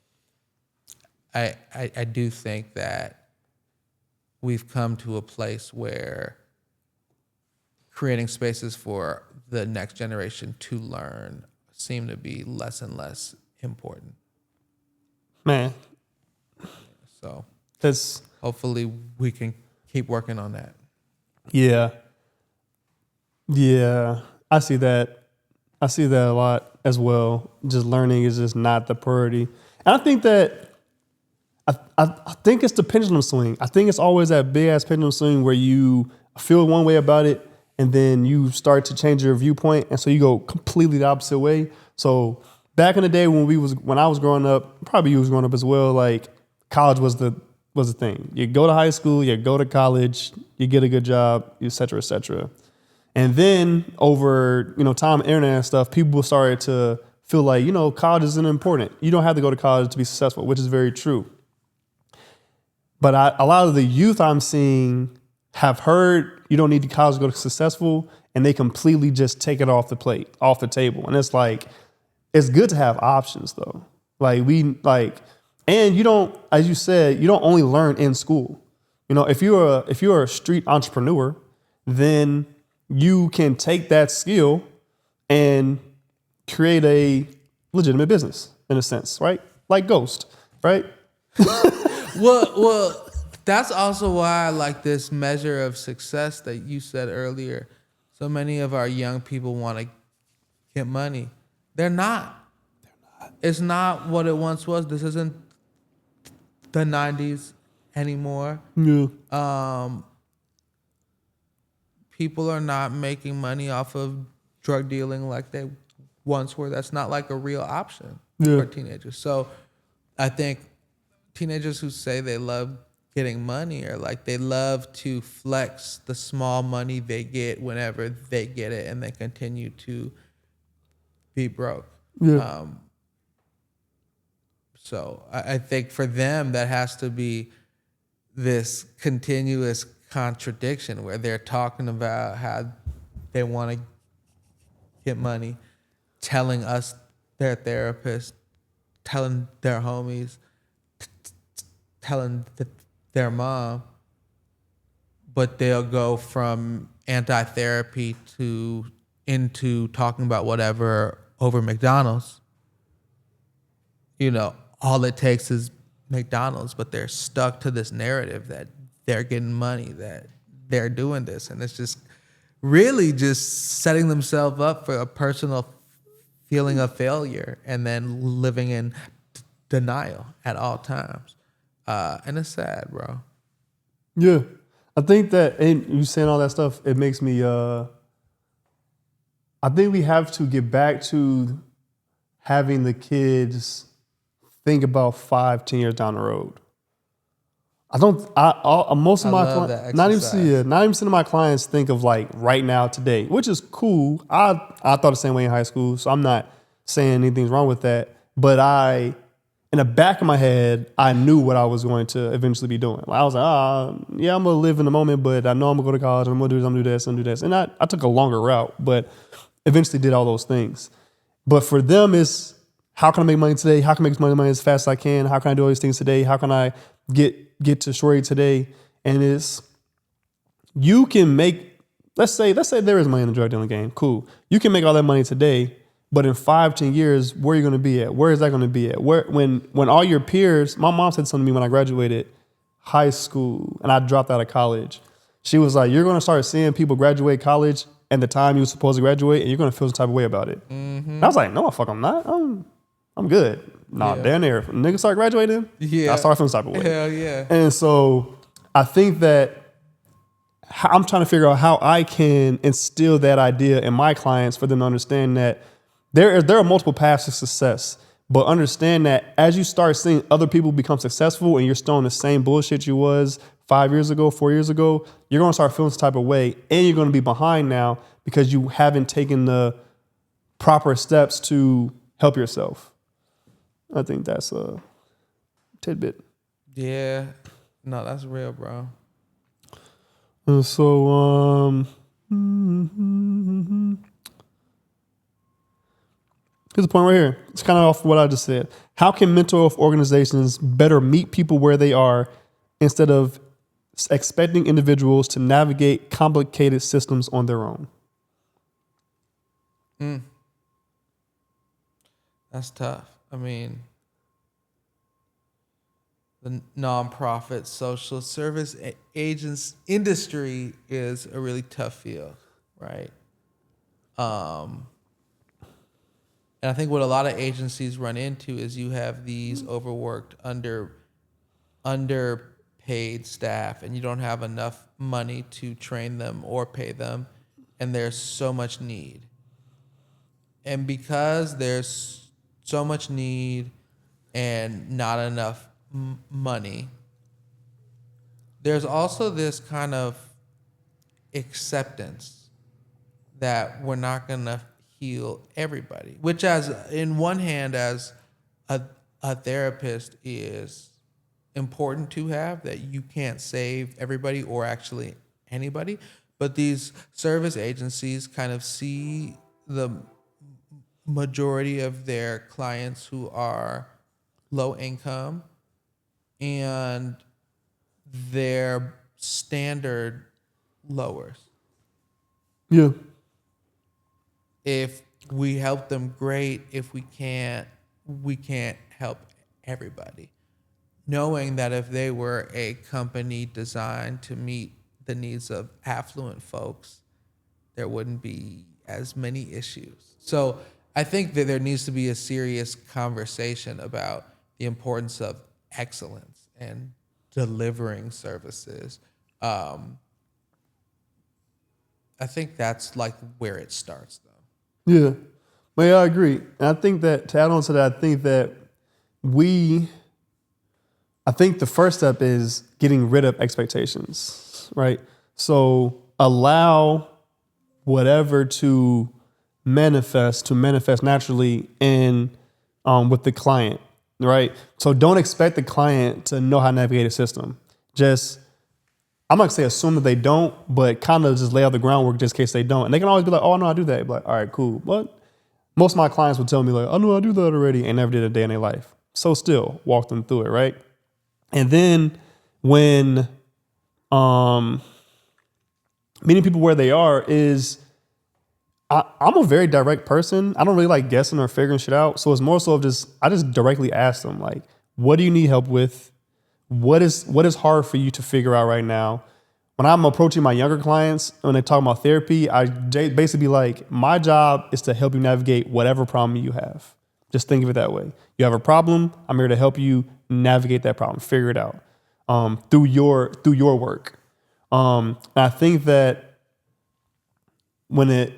I do think that we've come to a place where creating spaces for the next generation to learn seem to be less and less important. Man. So That's hopefully we can keep working on that. Yeah. Yeah. I see that a lot as well. Just learning is just not the priority. And I think that I think it's the pendulum swing. I think it's always that big ass pendulum swing where you feel one way about it and then you start to change your viewpoint, and so you go completely the opposite way. So back in the day when I was growing up, probably you was growing up as well, like college was the thing. You go to high school, you go to college, you get a good job, et cetera, et cetera. And then over, time, internet and stuff, people started to feel like, college isn't important. You don't have to go to college to be successful, which is very true. But a lot of the youth I'm seeing have heard you don't need to college to go to successful, and they completely just take it off the table. And it's like, it's good to have options though. And you don't, as you said, you don't only learn in school. If you're a street entrepreneur, then you can take that skill and create a legitimate business in a sense, right? Like Ghost, right? Well, that's also why I like this measure of success that you said earlier. So many of our young people want to get money. They're not. It's not what it once was. This isn't the 90s anymore. Yeah. People are not making money off of drug dealing like they once were. That's not like a real option for teenagers. So I think teenagers who say they love getting money are like, they love to flex the small money they get whenever they get it and then continue to be broke. Yeah. So I think for them, that has to be this continuous contradiction where they're talking about how they want to get money, telling us, their therapist, telling their homies, telling their mom, but they'll go from anti-therapy to into talking about whatever over McDonald's, all it takes is McDonald's, but they're stuck to this narrative that they're getting money, that they're doing this. And it's just really just setting themselves up for a personal feeling of failure and then living in denial at all times. And it's sad, bro. Yeah. I think that, and you saying all that stuff, it makes me, I think we have to get back to having the kids think about 5-10 years down the road. Most of my clients, not even some of my clients think of like right now, today, which is cool. I thought the same way in high school, so I'm not saying anything's wrong with that. But in the back of my head, I knew what I was going to eventually be doing. Like I was like, yeah, I'm gonna live in the moment, but I know I'm gonna go to college. I'm gonna do this. I'm gonna do this. I'm gonna do this. And I took a longer route, but eventually did all those things. But for them, it's how can I make money today? How can I make money as fast as I can? How can I do all these things today? How can I get to shorty today? And it's you can make. Let's say there is money in the drug dealing game. Cool. You can make all that money today. But in 5-10 years, where are you going to be at? Where is that going to be at? When all your peers, my mom said something to me when I graduated high school and I dropped out of college. She was like, you're going to start seeing people graduate college and the time you were supposed to graduate and you're going to feel some type of way about it. Mm-hmm. And I was like, no, fuck, I'm not. I'm good. Nah, down there. When niggas start graduating, I start feeling some type of way. Hell yeah. And so I think that I'm trying to figure out how I can instill that idea in my clients for them to understand that there are multiple paths to success, but understand that as you start seeing other people become successful and you're still in the same bullshit you was 5 years ago, 4 years ago, you're going to start feeling some type of way and you're going to be behind now because you haven't taken the proper steps to help yourself. I think that's a tidbit. Yeah. No, that's real, bro. So, here's the point right here. It's kind of off what I just said. How can mental health organizations better meet people where they are instead of expecting individuals to navigate complicated systems on their own? That's tough. I mean, the nonprofit social service agents industry is a really tough field, right? And I think what a lot of agencies run into is you have these overworked, underpaid staff, and you don't have enough money to train them or pay them, and there's so much need. And because there's so much need and not enough money, there's also this kind of acceptance that we're not going to heal everybody, which as in one hand as a therapist is important to have, that you can't save everybody or actually anybody, but these service agencies kind of see the majority of their clients who are low income and their standard lowers. Yeah. If we help them, great. If we can't help everybody. Knowing that if they were a company designed to meet the needs of affluent folks, there wouldn't be as many issues. So I think that there needs to be a serious conversation about the importance of excellence and delivering services. I think that's like where it starts, though. Yeah. Well, yeah, I agree. And I think that, to add on to that, I think that I think the first step is getting rid of expectations, right? So allow whatever to manifest naturally in with the client, right? So don't expect the client to know how to navigate a system. Just, I'm not gonna say assume that they don't, but kind of just lay out the groundwork just in case they don't. And they can always be like, oh, no, I do that. But all right, cool. But most of my clients would tell me like, oh, no, I do that already, and never did a day in their life. So still walk them through it, right? And then when meeting people where they are is I'm a very direct person. I don't really like guessing or figuring shit out. So it's more so of I just directly ask them like, what do you need help with? What is hard for you to figure out right now? When I'm approaching my younger clients, when they talk about therapy, I basically be like, my job is to help you navigate whatever problem you have. Just think of it that way. You have a problem, I'm here to help you navigate that problem, figure it out through your work. And I think that when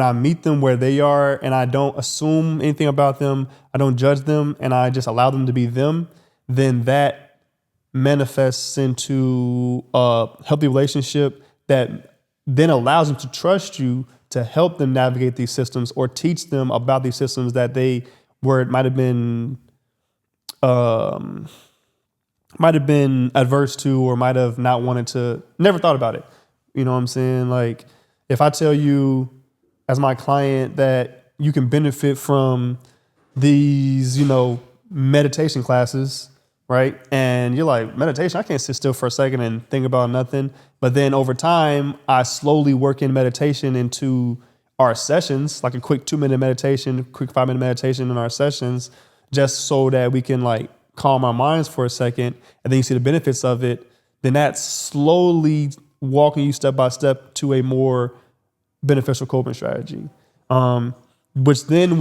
I meet them where they are and I don't assume anything about them, I don't judge them, and I just allow them to be them, then that manifests into a healthy relationship that then allows them to trust you to help them navigate these systems or teach them about these systems that where it might have been adverse to, or might have not wanted to, never thought about it. You know what I'm saying? Like, if I tell you as my client that you can benefit from these, meditation classes, right? And you're like, meditation, I can't sit still for a second and think about nothing. But then over time, I slowly work in meditation into our sessions, like a quick 2-minute meditation, quick 5-minute meditation in our sessions, just so that we can like calm our minds for a second. And then you see the benefits of it. Then that's slowly walking you step by step to a more beneficial coping strategy, which then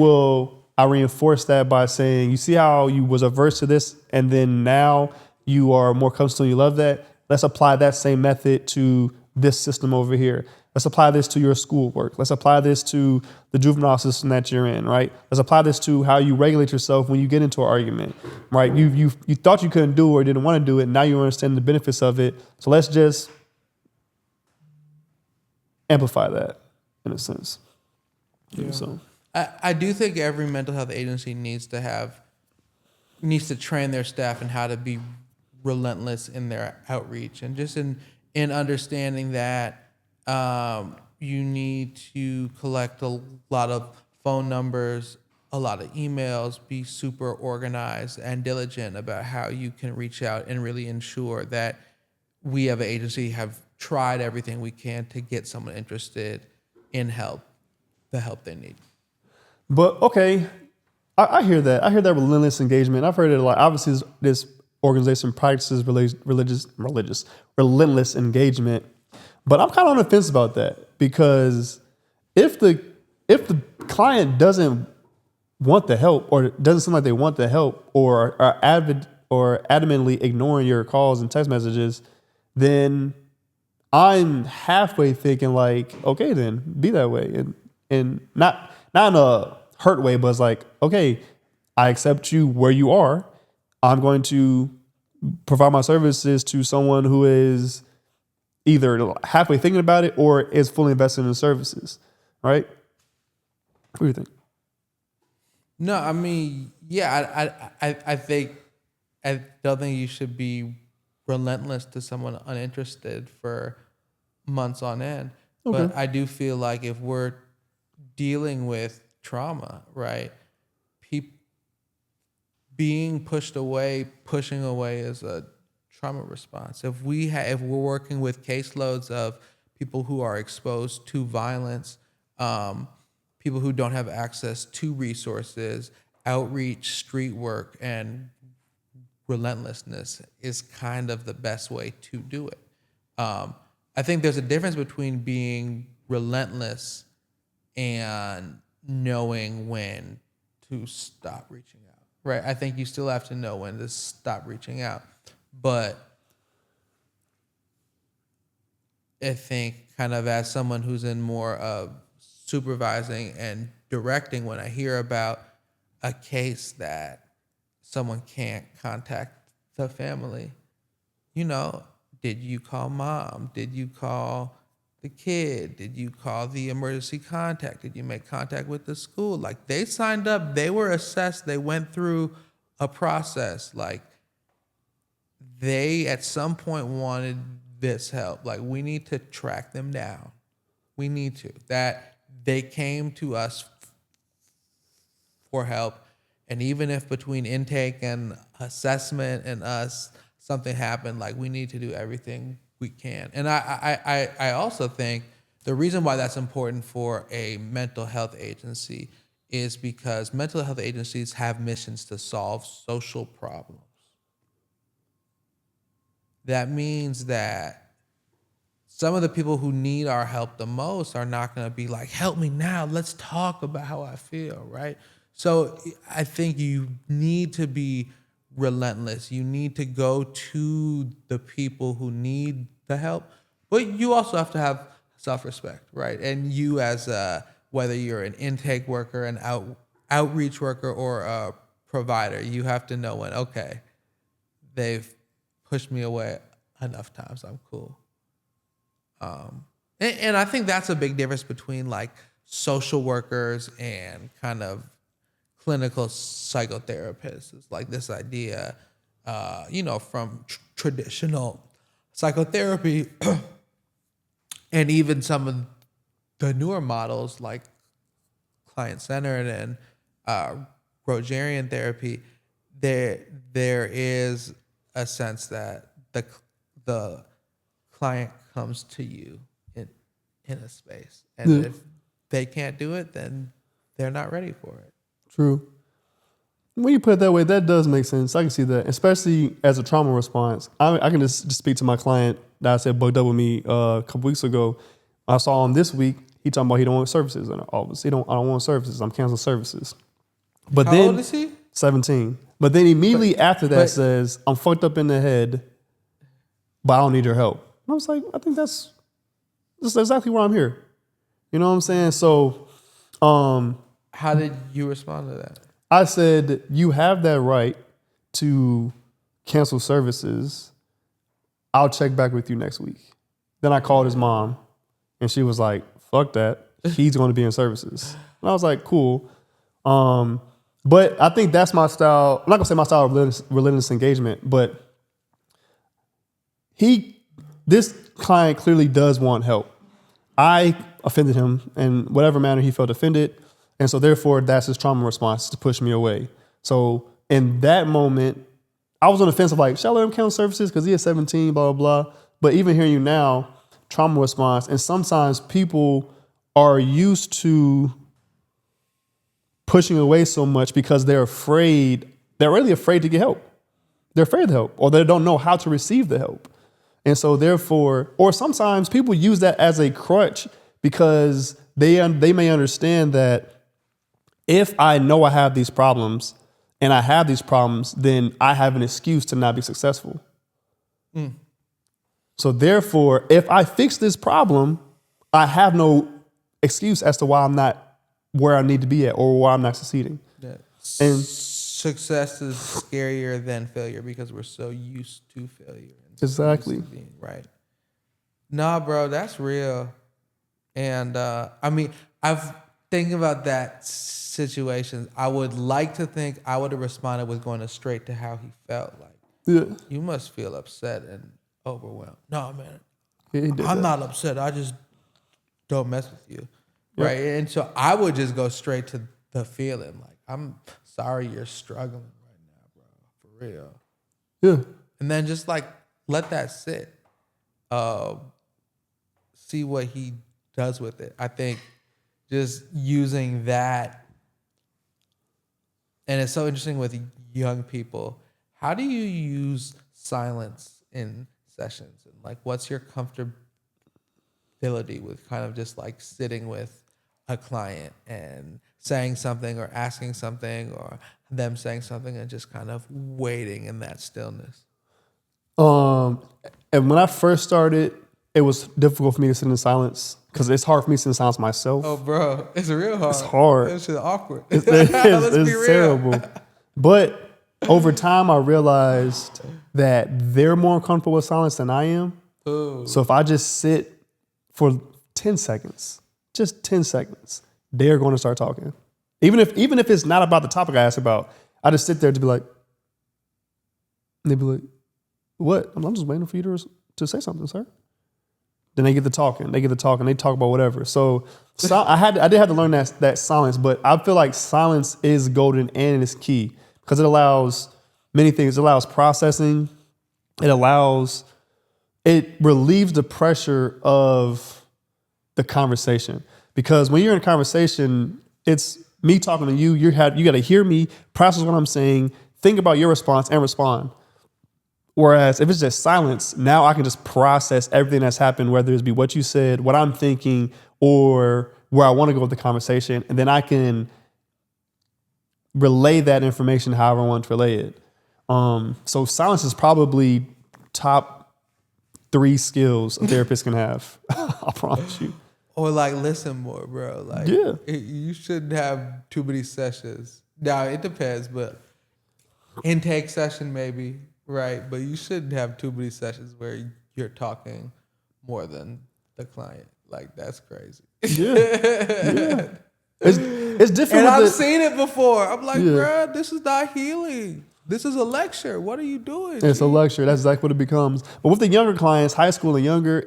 I reinforce that by saying, you see how you was averse to this, and then now you are more comfortable, you love that. Let's apply that same method to this system over here. Let's apply this to your schoolwork. Let's apply this to the juvenile system that you're in, right? Let's apply this to how you regulate yourself when you get into an argument, right? You thought you couldn't do it or didn't want to do it. Now you understand the benefits of it. So let's just amplify that in a sense. Yeah. So I do think every mental health agency needs to train their staff in how to be relentless in their outreach, and just in understanding that you need to collect a lot of phone numbers, a lot of emails, be super organized and diligent about how you can reach out and really ensure that we as an agency have tried everything we can to get someone interested in the help they need. But okay, I hear that. I hear that relentless engagement. I've heard it a lot. Obviously, this organization practices relentless engagement. But I'm kind of on the fence about that, because if the client doesn't want the help, or doesn't seem like they want the help, or are adamantly ignoring your calls and text messages, then I'm halfway thinking like, okay, then be that way, and not in a hurt way, but it's like, okay, I accept you where you are. I'm going to provide my services to someone who is either halfway thinking about it or is fully invested in the services, right? What do you think? No, I mean, yeah, I think, I don't think you should be relentless to someone uninterested for months on end. Okay. But I do feel like if we're dealing with trauma, right, being pushing away is a trauma response. If we're working with caseloads of people who are exposed to violence, people who don't have access to resources, outreach, street work, and relentlessness is kind of the best way to do it. I think there's a difference between being relentless and knowing when to stop reaching out, right? I think you still have to know when to stop reaching out. But I think, kind of as someone who's in more of supervising and directing, when I hear about a case that someone can't contact the family, did you call mom? Did you call the kid? Did you call the emergency contact? Did you make contact with the school? Like, they signed up, they were assessed, they went through a process. Like, they at some point wanted this help. Like, we need to track them down. We need to. That they came to us for help. And even if between intake and assessment and us, something happened, like, we need to do everything we can. And I also think the reason why that's important for a mental health agency is because mental health agencies have missions to solve social problems. That means that some of the people who need our help the most are not going to be like, help me now, let's talk about how I feel, right? So I think you need to be relentless. You need to go to the people who need the help, but you also have to have self-respect, right? And you as whether you're an intake worker, an outreach worker, or a provider, you have to know when, okay, they've pushed me away enough times, I'm cool. And I think that's a big difference between like social workers and kind of clinical psychotherapists. It's like this idea, from traditional psychotherapy and even some of the newer models like client-centered and Rogerian therapy. There is a sense that the client comes to you in a space, and if they can't do it, then they're not ready for it. True. When you put it that way, that does make sense. I can see that, especially as a trauma response. I can just speak to my client that I said booked up with me a couple weeks ago. I saw him this week. He talking about he don't want services in the office. I don't want services. I'm canceling services. But How old is he? 17. But then immediately after that says, I'm fucked up in the head, but I don't need your help. And I was like, I think that's exactly why I'm here. You know what I'm saying? So, how did you respond to that? I said, you have that right to cancel services. I'll check back with you next week. Then I called his mom, and she was like, fuck that. He's going to be in services. And I was like, cool. But I think that's my style. I'm not going to say my style of relentless engagement, but this client clearly does want help. I offended him in whatever manner he felt offended. And so therefore, that's his trauma response to push me away. So in that moment, I was on the fence of like, shall I let him cancel services? Because he is 17, blah, blah, blah. But even hearing you now, trauma response, and sometimes people are used to pushing away so much because they're afraid. They're really afraid to get help. They're afraid of help, or they don't know how to receive the help. And so therefore, or sometimes people use that as a crutch because they may understand that if I know I have these problems and I have these problems, then I have an excuse to not be successful. So therefore, if I fix this problem, I have no excuse as to why I'm not where I need to be at or why I'm not succeeding. Yeah. And success is scarier than failure because we're so used to failure. Exactly. Right. Nah, bro, that's real. And I've thinking about that situation. I would like to think I would have responded with going straight to how he felt. Like, yeah, you must feel upset and overwhelmed. No, man, yeah, I'm not upset. I just don't mess with you. Yep. Right. And so I would just go straight to the feeling. Like, I'm sorry you're struggling right now, bro. For real. Yeah. And then just like let that sit. See what he does with it. I think just using that, and it's so interesting with young people. How do you use silence in sessions? And like, what's your comfortability with kind of just like sitting with a client and saying something or asking something or them saying something and just kind of waiting in that stillness? And when I first started, it was difficult for me to sit in silence because it's hard for me to sit in silence myself. Oh, bro, it's real hard. It's hard. It's just awkward. It's terrible. But over time, I realized that they're more comfortable with silence than I am. Ooh. So if I just sit for 10 seconds, just 10 seconds, they're going to start talking. Even if it's not about the topic I asked about, I just sit there to be like, and they'd be like, what? I'm just waiting for you to say something, sir. Then they get to talking. They talk about whatever. So I did have to learn that silence, but I feel like silence is golden and it's key because it allows many things. It allows processing. It relieves the pressure of the conversation. Because when you're in a conversation, it's me talking to you. You got to hear me, process what I'm saying, think about your response, and respond. Whereas if it's just silence, now I can just process everything that's happened, whether it be what you said, what I'm thinking, or where I want to go with the conversation, and then I can relay that information however I want to relay it. So silence is probably top 3 skills a therapist can have. I promise you. Or like listen more, bro. Like Yeah. You shouldn't have too many sessions. Now it depends, but intake session maybe, right? But you shouldn't have too many sessions where you're talking more than the client. Like that's crazy. Yeah. It's different. And I've with seen it before. I'm like, bruh, this is not healing. This is a lecture. What are you doing? It's a lecture. That's exactly what it becomes. But with the younger clients, high school and younger,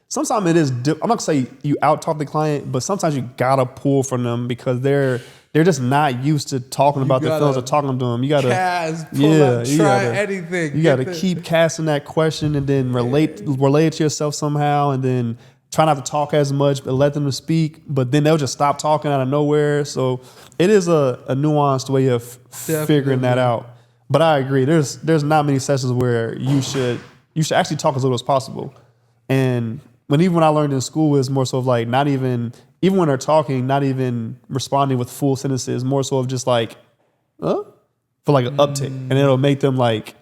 sometimes it is. I'm not gonna say you out talk the client, but sometimes you gotta pull from them because they're just not used to talking about their feelings or talking to them. You gotta try anything. You gotta keep casting that question and then relate it to yourself somehow, and then try not to talk as much, but let them speak. But then they'll just stop talking out of nowhere. So it is a nuanced way of figuring that out. But I agree. There's not many sessions where you should actually talk as little as possible. And even when I learned in school, it's more so of like not even when they're talking, not even responding with full sentences, more so of just like, for like an uptick, and it'll make them like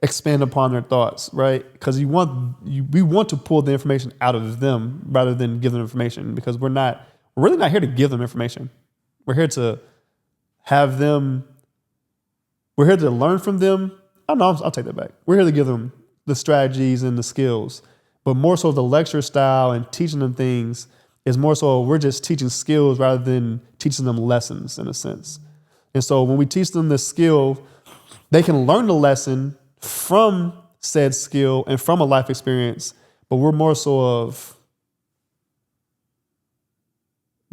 expand upon their thoughts, right? Because we want to pull the information out of them rather than give them information, because we're really not here to give them information. We're here to have them. We're here to learn from them. Oh no, I'll take that back. We're here to give them the strategies and the skills, but more so the lecture style and teaching them things is more so we're just teaching skills rather than teaching them lessons in a sense. And so when we teach them the skill, they can learn the lesson from said skill and from a life experience, but we're more so of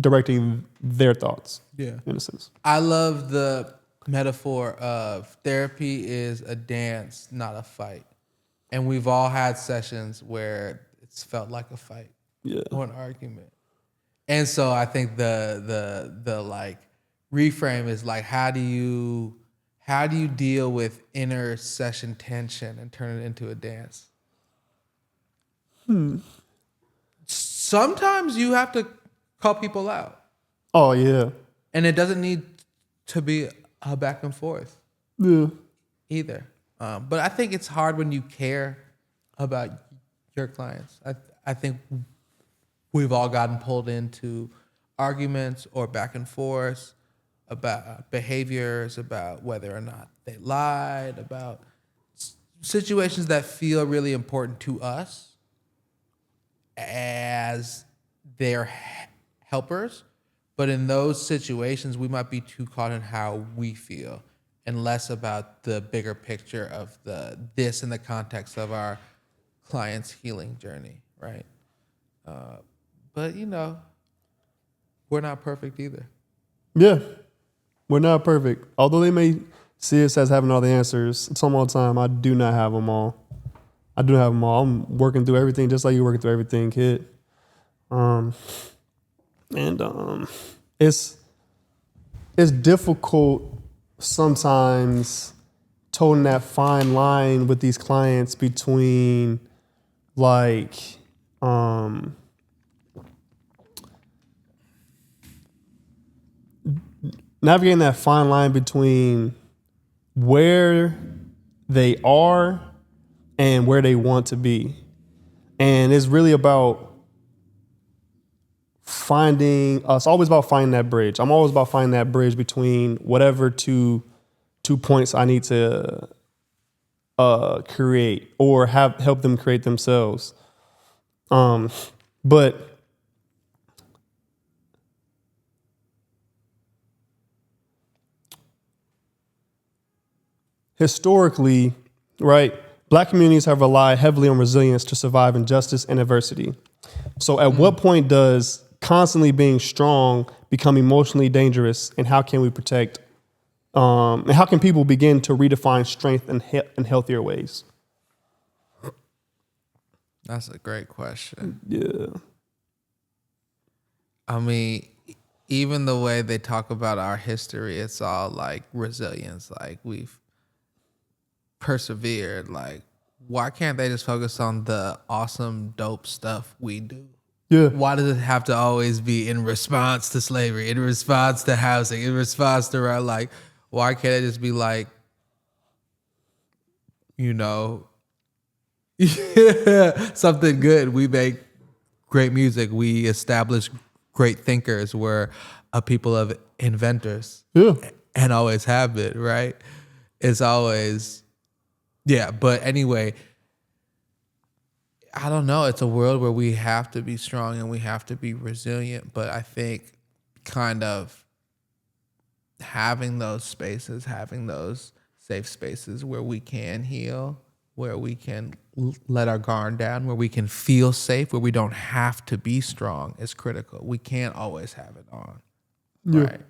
directing their thoughts. Yeah. In a sense. I love the metaphor of therapy is a dance, not a fight. And we've all had sessions where it's felt like a fight or an argument. And so I think the like reframe is like, how do you deal with inner session tension and turn it into a dance? Sometimes you have to call people out. Oh yeah. And it doesn't need to be a back and forth. Yeah. Either. But I think it's hard when you care about your clients. I think we've all gotten pulled into arguments or back and forth about behaviors, about whether or not they lied, about situations that feel really important to us as their helpers. But in those situations, we might be too caught in how we feel and less about the bigger picture of this in the context of our client's healing journey, right? But, we're not perfect either. Yeah, we're not perfect. Although they may see us as having all the answers, I tell them all the time, I do not have them all. I'm working through everything just like you're working through everything, kid. It's difficult sometimes toting that fine line with these clients between like navigating that fine line between where they are and where they want to be. And it's really about it's always about finding that bridge. I'm always about finding that bridge between whatever two points I need to create or help them create themselves. But historically, right, Black communities have relied heavily on resilience to survive injustice and adversity. So at what point does constantly being strong become emotionally dangerous, and how can we protect, and how can people begin to redefine strength in healthier ways? That's a great question. Yeah. I mean, even the way they talk about our history, it's all like resilience. Like we've persevered. Like, why can't they just focus on the awesome, dope stuff we do? Yeah. Why does it have to always be in response to slavery, in response to housing, in response to like? Why can't it just be like, you know, something good? We make great music. We establish great thinkers. We're a people of inventors. Yeah. And always have been, right? It's always, yeah. But anyway, I don't know. It's a world where we have to be strong and we have to be resilient. But I think kind of having those spaces, having those safe spaces where we can heal, where we can let our guard down, where we can feel safe, where we don't have to be strong is critical. We can't always have it on, right?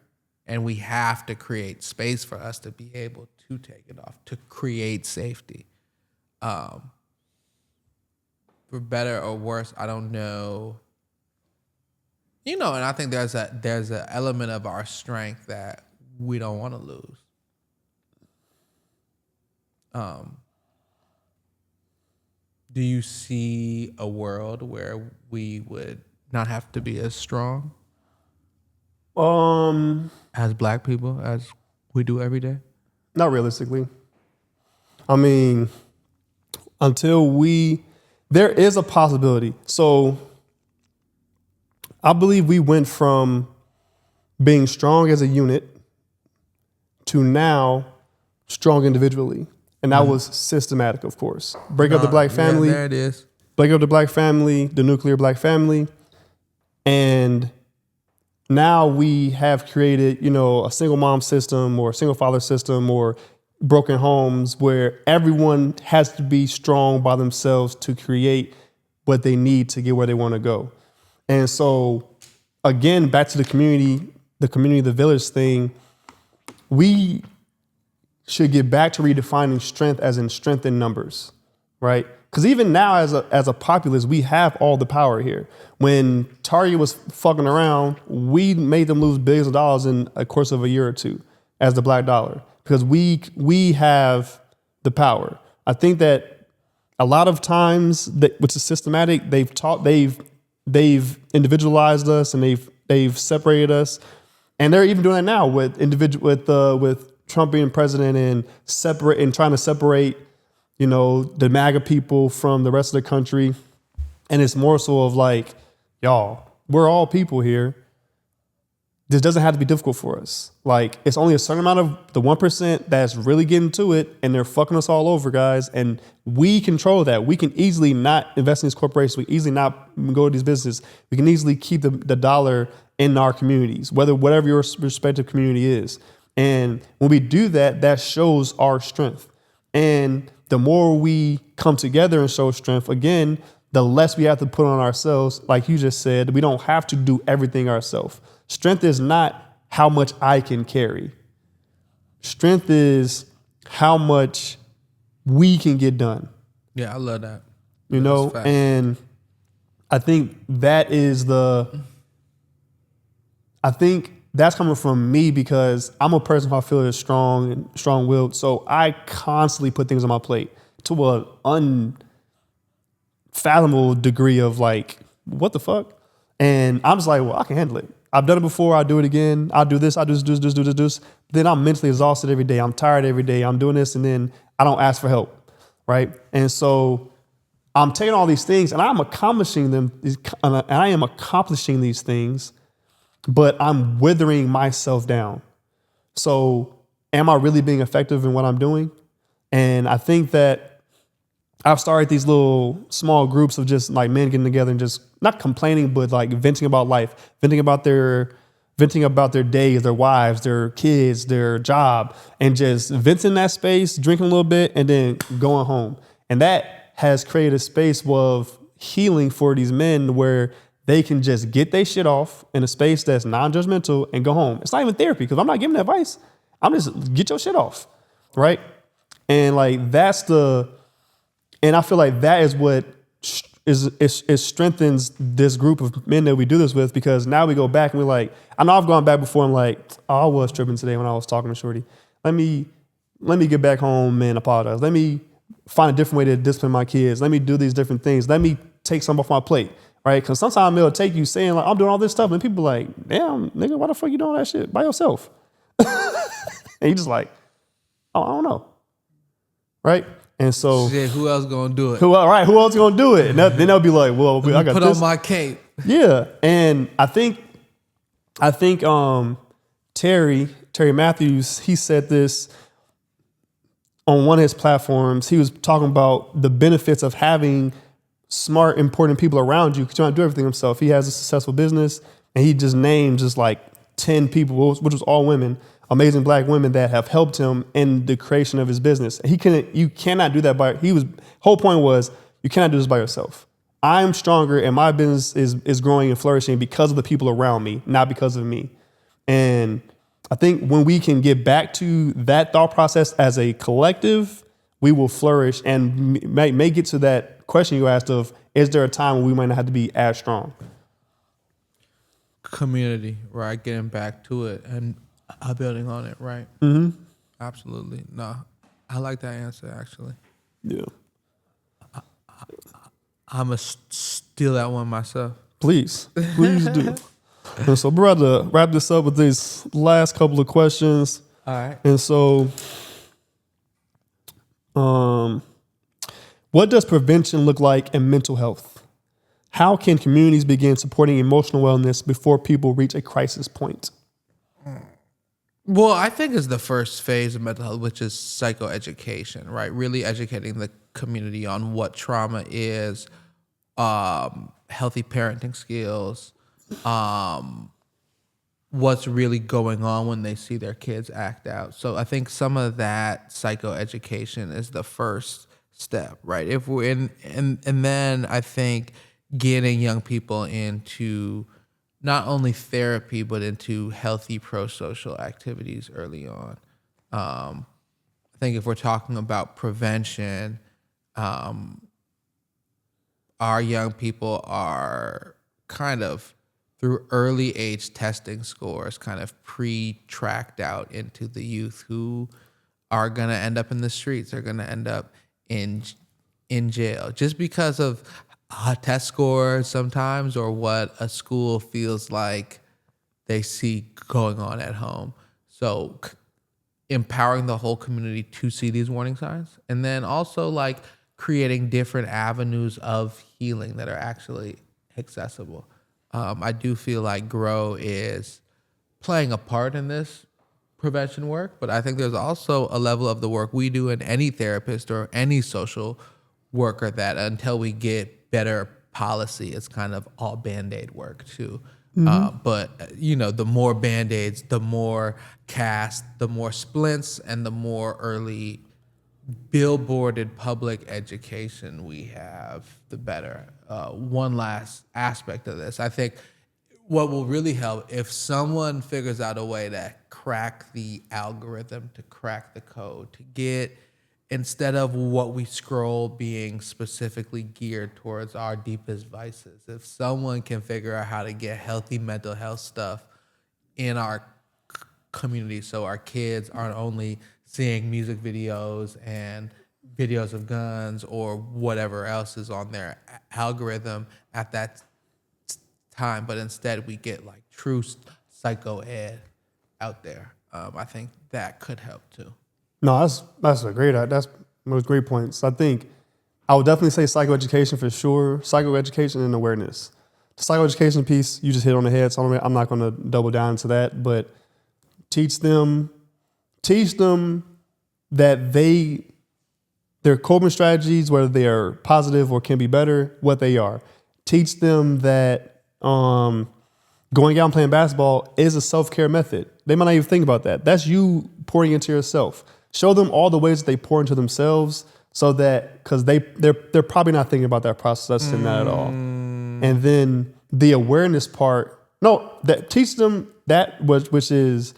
And we have to create space for us to be able to take it off, to create safety. For better or worse, I don't know. You know, and I think there's an element of our strength that we don't want to lose. Do you see a world where we would not have to be as strong as Black people as we do every day? Not realistically. I mean, there is a possibility. So I believe we went from being strong as a unit to now strong individually. And that was systematic, of course. Break up the Black family. Yeah, there it is. Break up the Black family, the nuclear Black family. And now we have created, you know, a single mom system or a single father system or broken homes where everyone has to be strong by themselves to create what they need to get where they want to go. And so, again, back to the community, the village thing, we should get back to redefining strength as in strength in numbers, right? Because even now as a populace, we have all the power here. When Target was fucking around, we made them lose billions of dollars in a course of a year or two as the black dollar because we have the power. I think that a lot of times, which is systematic, they've individualized us and they've separated us, and they're even doing that now with Trump being president and trying to separate, you know, the MAGA people from the rest of the country. And it's more so of like, y'all, we're all people here. This doesn't have to be difficult for us. Like, it's only a certain amount of the 1% that's really getting to it, and they're fucking us all over, guys. And we control that. We can easily not invest in these corporations. We can easily not go to these businesses. We can easily keep the dollar in our communities, whatever your respective community is. And when we do that, that shows our strength. And the more we come together and show strength, again, the less we have to put on ourselves. Like you just said, we don't have to do everything ourselves. Strength is not how much I can carry. Strength is how much we can get done. Yeah, I love that. You know, and I think that's coming from me because I'm a person who I feel is strong and strong-willed. So I constantly put things on my plate to an unfathomable degree of like, what the fuck? And I'm just like, well, I can handle it. I've done it before. I'll do it again. I'll do this. I'll do this. Then I'm mentally exhausted every day. I'm tired every day. I'm doing this. And then I don't ask for help. Right. And so I'm taking all these things and I'm accomplishing them. And I am accomplishing these things, but I'm withering myself down. So am I really being effective in what I'm doing? And I think that I've started these little small groups of just like men getting together and just not complaining, but like venting about life, venting about their days, their wives, their kids, their job, and just venting that space, drinking a little bit, and then going home. And that has created a space of healing for these men where they can just get their shit off in a space that's non-judgmental and go home. It's not even therapy because I'm not giving advice. I'm just get your shit off, right? And like and I feel like that is what it strengthens this group of men that we do this with, because now we go back and we're like, I know I've gone back before. I'm like, oh, I was tripping today when I was talking to Shorty. Let me get back home and apologize. Let me find a different way to discipline my kids. Let me do these different things. Let me take some off my plate, right? Because sometimes it'll take you saying like, I'm doing all this stuff, and people like, damn, nigga, why the fuck you doing that shit by yourself? And you just like, oh, I don't know, right? And so, Shit, who else gonna do it? who else gonna do it? And then they'll be like, well, I got Put this. on my cape. Yeah, and I think Terry Matthews, he said this on one of his platforms. He was talking about the benefits of having smart, important people around you, because you don't have to do everything himself. He has a successful business, and he just named just like 10 people, which was all women, amazing black women that have helped him in the creation of his business. You cannot do that whole point was, you cannot do this by yourself. I'm stronger and my business is growing and flourishing because of the people around me, not because of me. And I think when we can get back to that thought process as a collective, we will flourish and may get to that question you asked of, is there a time when we might not have to be as strong? Community, right? Getting back to it and building on it, right? Mm-hmm. Absolutely. No, I like that answer, actually. Yeah. I'm going to steal that one myself. Please do. And so we're about to wrap this up with these last couple of questions. All right. And so, what does prevention look like in mental health? How can communities begin supporting emotional wellness before people reach a crisis point? Well, I think it's the first phase of mental health, which is psychoeducation, right? Really educating the community on what trauma is, healthy parenting skills, what's really going on when they see their kids act out. So I think some of that psychoeducation is the first step, right? If we're in, and then I think getting young people into not only therapy, but into healthy pro-social activities early on. I think if we're talking about prevention, our young people are kind of, through early age testing scores, kind of pre-tracked out into the youth who are going to end up in the streets, are going to end up in jail, just because of test scores sometimes, or what a school feels like they see going on at home. So empowering the whole community to see these warning signs, and then also like creating different avenues of healing that are actually accessible. I do feel like GROW is playing a part in this prevention work, but I think there's also a level of the work we do in any therapist or any social worker that until we get better policy, it's kind of all Band-Aid work too. But you know, the more Band-Aids, the more cast, the more splints, and the more early billboarded public education we have, the better. One last aspect of this, I think what will really help if someone figures out a way to crack the algorithm, to crack the code, to get, instead of what we scroll being specifically geared towards our deepest vices, if someone can figure out how to get healthy mental health stuff in our community, so our kids aren't only seeing music videos and videos of guns or whatever else is on their algorithm at that time, but instead we get like true psycho ed out there. I think that could help too. No, that's those great points. I think I would definitely say psychoeducation for sure. Psychoeducation and awareness. The psychoeducation piece, you just hit on the head, so I'm not going to double down into that, but teach them that their coping strategies, whether they are positive or can be better, what they are. Teach them that going out and playing basketball is a self-care method. They might not even think about that. That's you pouring into yourself. Show them all the ways that they pour into themselves, so that, because they're probably not thinking about that process and that at all. And then the awareness part, teach them that, which is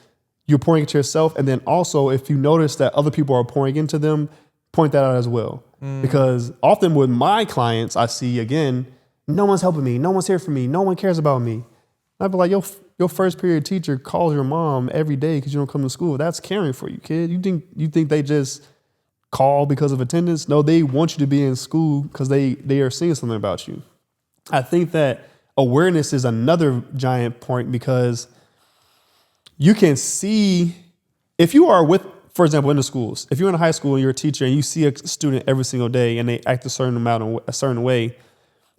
you're pouring into yourself. And then also, if you notice that other people are pouring into them, point that out as well. Because often with my clients, I see, again, no one's helping me. No one's here for me. No one cares about me. I'd be like, your first period teacher calls your mom every day because you don't come to school. That's caring for you, kid. You think they just call because of attendance? No, they want you to be in school because they are seeing something about you. I think that awareness is another giant point, because you can see if you are with, for example, in the schools, if you're in a high school and you're a teacher and you see a student every single day and they act a certain way,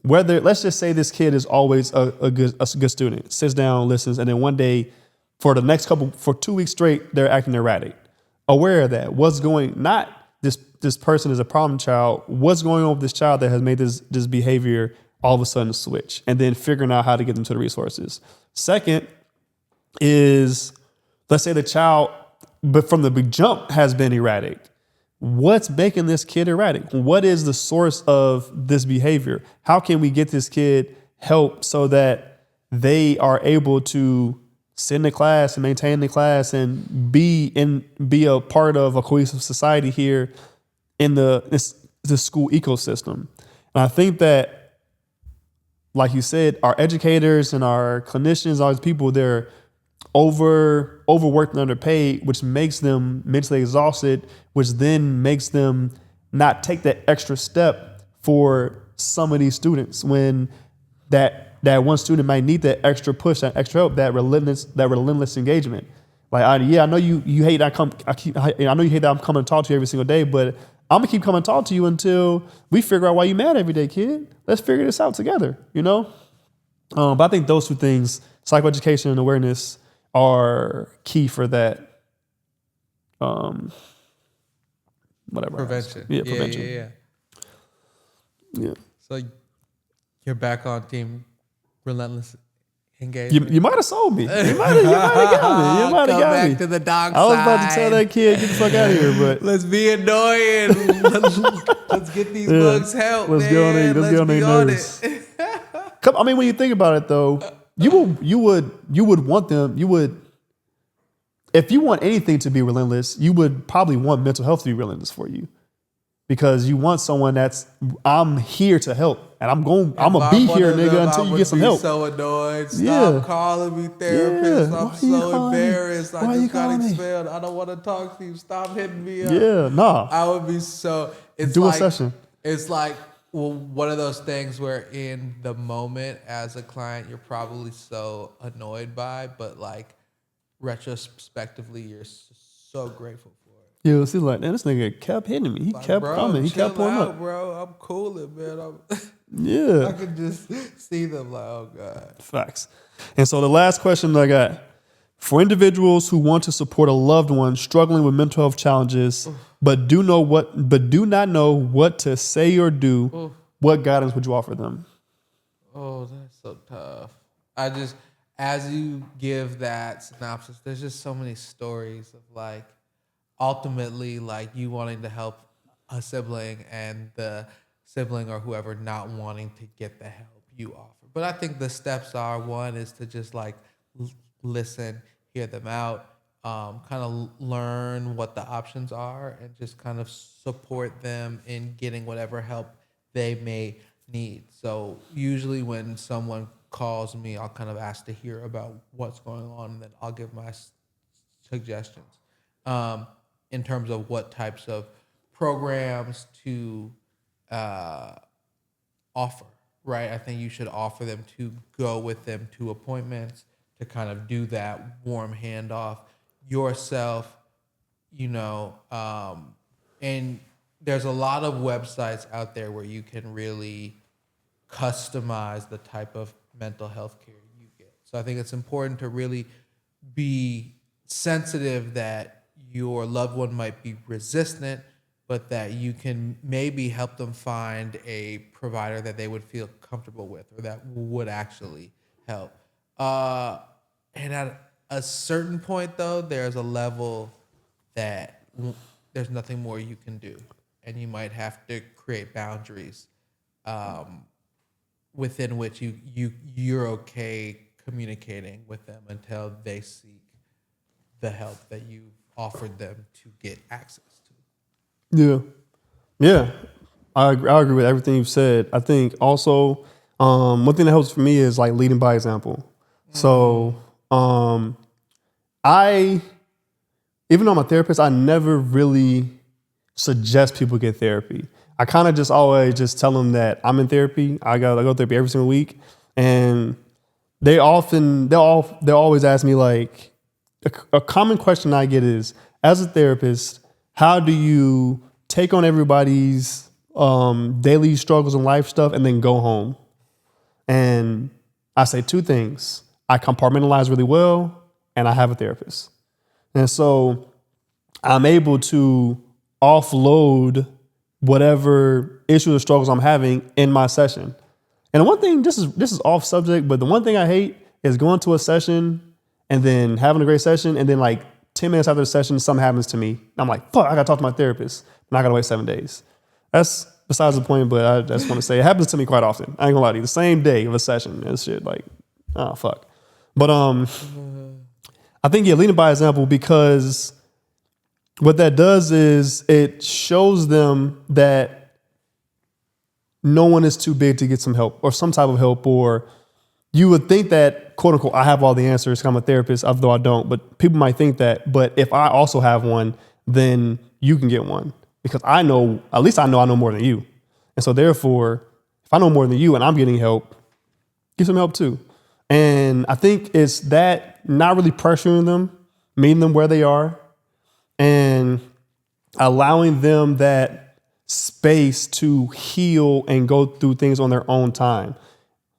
whether, let's just say this kid is always a good student, sits down, listens, and then one day for 2 weeks straight, they're acting erratic. Aware of that. What's going, not this person is a problem child. What's going on with this child that has made this behavior all of a sudden switch? And then figuring out how to get them to the resources. Second is, let's say the child, but from the big jump, has been erratic. What's making this kid erratic? What is the source of this behavior? How can we get this kid help so that they are able to sit in the class and maintain the class and be a part of a cohesive society here in the school ecosystem? And I think that, like you said, our educators and our clinicians, all these people, they're overworked and underpaid, which makes them mentally exhausted, which then makes them not take that extra step for some of these students when that one student might need that extra push, that extra help, that relentless engagement. Like, I know you hate that I know you hate that I'm coming to talk to you every single day, but I'm gonna keep coming to talk to you until we figure out why you mad every day, kid. Let's figure this out together, you know? But I think those two things, psychoeducation and awareness, are key for that. Whatever. Prevention. Yeah, prevention. Yeah. So you're back on team relentless engagement. You might have sold me. You might have got me. You might have Go got back me. to the dark I was side. about to tell that kid, get the fuck out of here, but Let's be annoying. Let's get these bugs help. let's man. get on their nerves. I mean, when you think about it, though, you would want them. If you want anything to be relentless, you would probably want mental health to be relentless for you, because you want someone that's, I'm here to help, and I'm gonna be here, nigga, until you get some help. So annoyed. Stop Yeah. calling me, therapist. Yeah. I'm Why you so calling me? embarrassed. Why I you just got calling me? expelled. I don't want to talk to you. Stop hitting me up. Yeah, nah. I would be so. It's Do a like, session. It's like, well, one of those things where in the moment as a client you're probably so annoyed by, but like retrospectively you're so grateful for it. Yeah, see, like, man, this nigga kept hitting me. He Like, kept bro, coming. He chill kept pulling out, up. bro. I'm cooling, man. I Yeah, could just see them like, oh god. facts. And so the last question I got: for individuals who want to support a loved one struggling with mental health challenges, but do not know what to say or do, what guidance would you offer them? Oh, that's so tough. As you give that synopsis, there's just so many stories of like, ultimately, like you wanting to help a sibling and the sibling or whoever not wanting to get the help you offer. But I think the steps are, one is to just like listen, hear them out, kind of learn what the options are, and just kind of support them in getting whatever help they may need. So usually when someone calls me, I'll kind of ask to hear about what's going on, and then I'll give my suggestions in terms of what types of programs to offer, right? I think you should offer them to go with them to appointments, to kind of do that warm handoff yourself, and there's a lot of websites out there where you can really customize the type of mental health care you get. So I think it's important to really be sensitive that your loved one might be resistant, but that you can maybe help them find a provider that they would feel comfortable with or that would actually help. And at a certain point, though, there's a level that there's nothing more you can do. And you might have to create boundaries within which you're okay communicating with them until they seek the help that you offered them to get access to. Yeah. Yeah, I agree with everything you've said. I think also one thing that helps for me is like leading by example. So I, even though I'm a therapist, I never really suggest people get therapy. I kind of just always just tell them that I'm in therapy. I go to therapy every single week, and they'll always ask me like a common question I get is, as a therapist, how do you take on everybody's daily struggles and life stuff and then go home? And I say two things: I compartmentalize really well, and I have a therapist, and so I'm able to offload whatever issues or struggles I'm having in my session. And the one thing, this is off subject, but the one thing I hate is going to a session and then having a great session, and then like 10 minutes after the session, something happens to me. I'm like, fuck, I gotta talk to my therapist, and I gotta wait 7 days. That's besides the point, but I just want to say it happens to me quite often. I ain't gonna lie to you. The same day of a session and shit, like, oh fuck. But I think, yeah, leading by example, because what that does is it shows them that no one is too big to get some help or some type of help. Or you would think that, quote unquote, I have all the answers 'cause I'm a therapist, although I don't. But people might think that. But if I also have one, then you can get one, because I know, at least I know more than you. And so therefore, if I know more than you and I'm getting help, get some help too. And I think it's that, not really pressuring them, meeting them where they are, and allowing them that space to heal and go through things on their own time.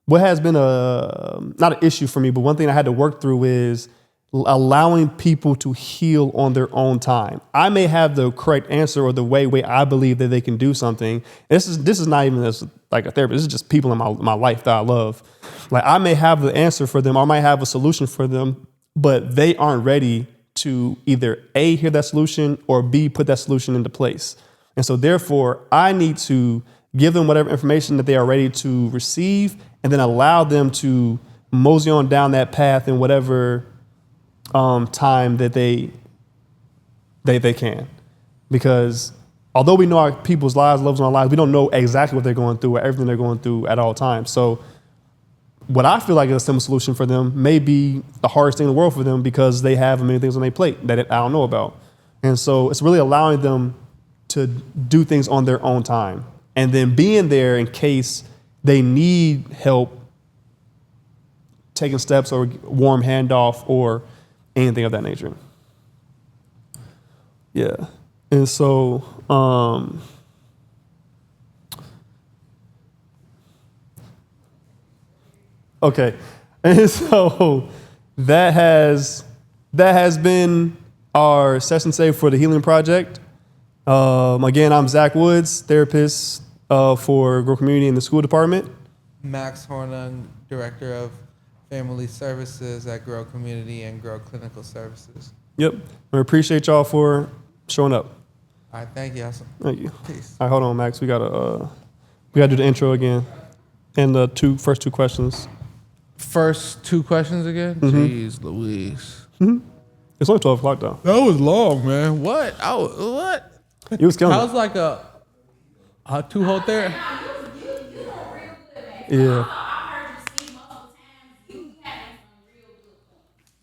What has been not an issue for me, but one thing I had to work through is allowing people to heal on their own time. I may have the correct answer or the way I believe that they can do something. This is not even as like a therapist. This is just people in my life that I love. Like, I may have the answer for them, or I might have a solution for them, but they aren't ready to either A, hear that solution, or B, put that solution into place. And so therefore, I need to give them whatever information that they are ready to receive, and then allow them to mosey on down that path in whatever time that they can. Because although we know our people's lives, loves, and our lives, we don't know exactly what they're going through or everything they're going through at all times. So what I feel like is a simple solution for them may be the hardest thing in the world for them, because they have many things on their plate that I don't know about. And so it's really allowing them to do things on their own time, and then being there in case they need help taking steps or warm handoff or anything of that nature. Yeah. And so, okay. And so that has been our session today for the Healing Project. Again, I'm Zach Woods, therapist for Grow Community in the school department. Max Hornung, Director of Family Services at Grow Community and Grow Clinical Services. Yep. We appreciate y'all for showing up. All right, thank you. Awesome. Thank you. Peace. All right, hold on, Max. We gotta do the intro again, and the first two questions. First two questions again? Jeez Louise. It's only 12 o'clock though. That was long, man. What? What? You was killing That it. was like a two whole there. Yeah.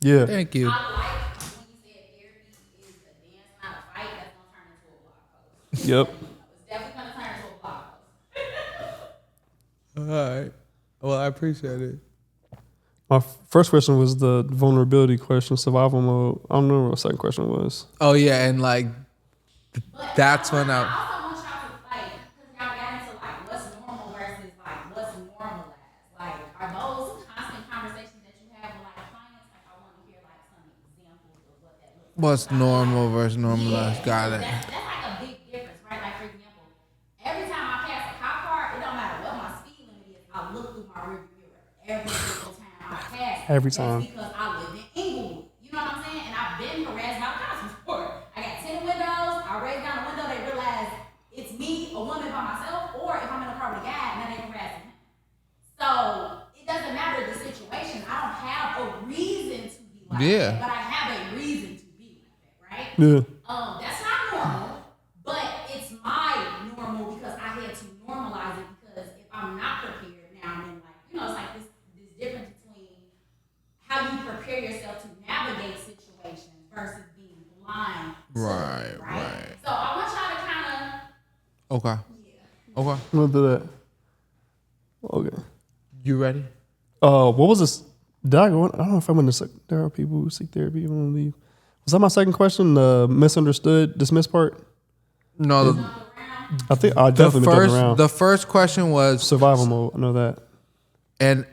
Yeah. Thank you. Yep. All right. Well, I appreciate it. My first question was the vulnerability question, survival mode. I don't know what the second question was. Oh yeah, and like that's when I. also want y'all to because y'all got into what's normal versus what's normalized. Are those constant conversations that you have with clients? I want to hear some examples of what that looks like. What's normal versus normalized? Got it. That's a big difference, right? For example, every time I pass a cop car, it don't matter what my speed limit is. I look through my rearview mirror every single time I pass. Every time. That's because I live in Inglewood. You know what I'm saying? And I've been harassed by the cops before. I got 10 windows. I raise down the window. They realize it's me, a woman by myself, or if I'm in a car with a guy, and then they harassing him. So it doesn't matter the situation. I don't have a reason to be like that, but I have a reason to be like that, right? Yeah. That's not normal, but it's my normal versus being blind. to Right, it, right. So I want y'all to kind of, Okay. Okay. We'll do that. Okay. You ready? What was this? Did I go? I don't know if I'm in the. There are people who seek therapy even when they leave. Was that my second question? The misunderstood, dismissed part. No, I think I the definitely been jumping first around. the first question was Survival mode. I know that. and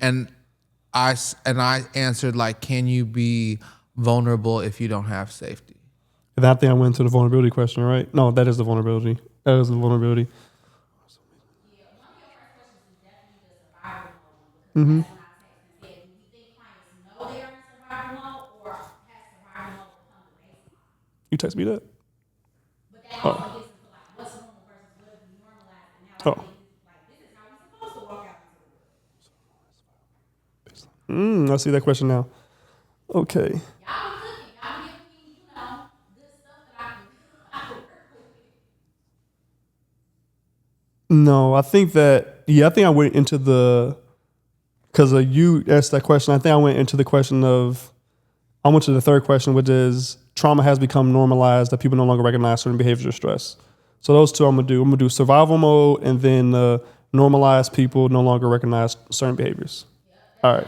I answered like, can you be vulnerable if you don't have safety? And I think I went to the vulnerability question, right? No, that is the vulnerability. That is the vulnerability. yeah, one of your first questions is definitely the survival mode. Because that's when I text and said, do you think clients know they are in survival mode or has survival mode become the baseline? You text me that. But that also gets into like what's normal versus what if we normalize it now. Oh. Like this is how we're supposed to walk out into the world. I see that question now. Okay. Y'all be cooking. Y'all be giving me, good stuff that I can work with. No, I think that. Yeah, I think I went into the. Because you asked that question, I think I went into the question of. I went to the third question, which is trauma has become normalized that people no longer recognize certain behaviors of stress. So those two I'm gonna do. I'm gonna do survival mode and then normalized people no longer recognize certain behaviors. All right.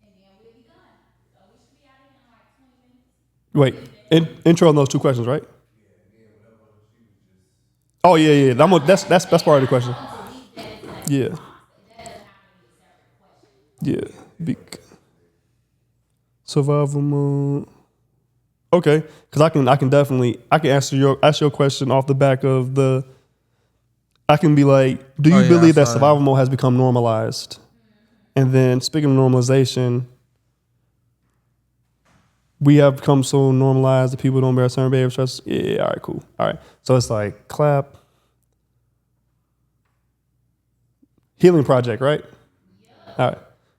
And then we'll be done. So we should be out of here in like 20 minutes. Wait. Intro on those two questions, right? Oh yeah. That's part of the question. Yeah. Yeah. Survival mode. Okay, because I can definitely ask your question off the back of the. I can be like, do you Oh, yeah, believe I that saw survival mode has become normalized? And then speaking of normalization, we have become so normalized that people don't bear certain behavior stress. Yeah, all right, cool. All right, so it's like clap. Healing Project, right? All right.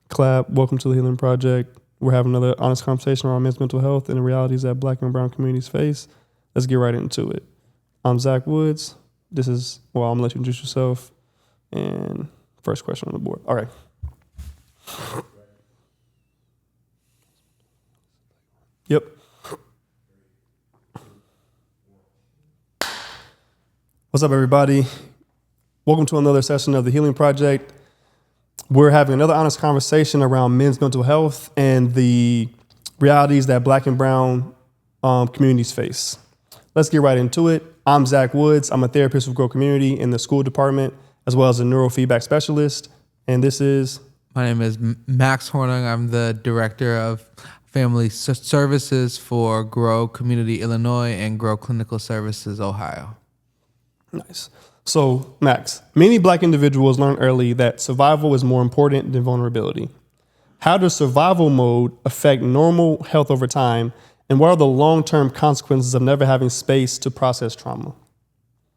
Clap. Welcome to the Healing Project. We're having another honest conversation around men's mental health and the realities that Black and brown communities face. Let's get right into it. I'm Zach Woods. I'm going to let you introduce yourself. And first question on the board. All right. Yep. What's up, everybody? Welcome to another session of the Healing Project. We're having another honest conversation around men's mental health and the realities that Black and brown communities face. Let's get right into it. I'm Zach Woods. I'm a therapist with Grow Community in the school department, as well as a neurofeedback specialist. And this is... My name is Max Hornung. I'm the director of family services for Grow Community Illinois and Grow Clinical Services Ohio. Nice. So, Max, many Black individuals learn early that survival is more important than vulnerability. How does survival mode affect normal health over time, and what are the long-term consequences of never having space to process trauma?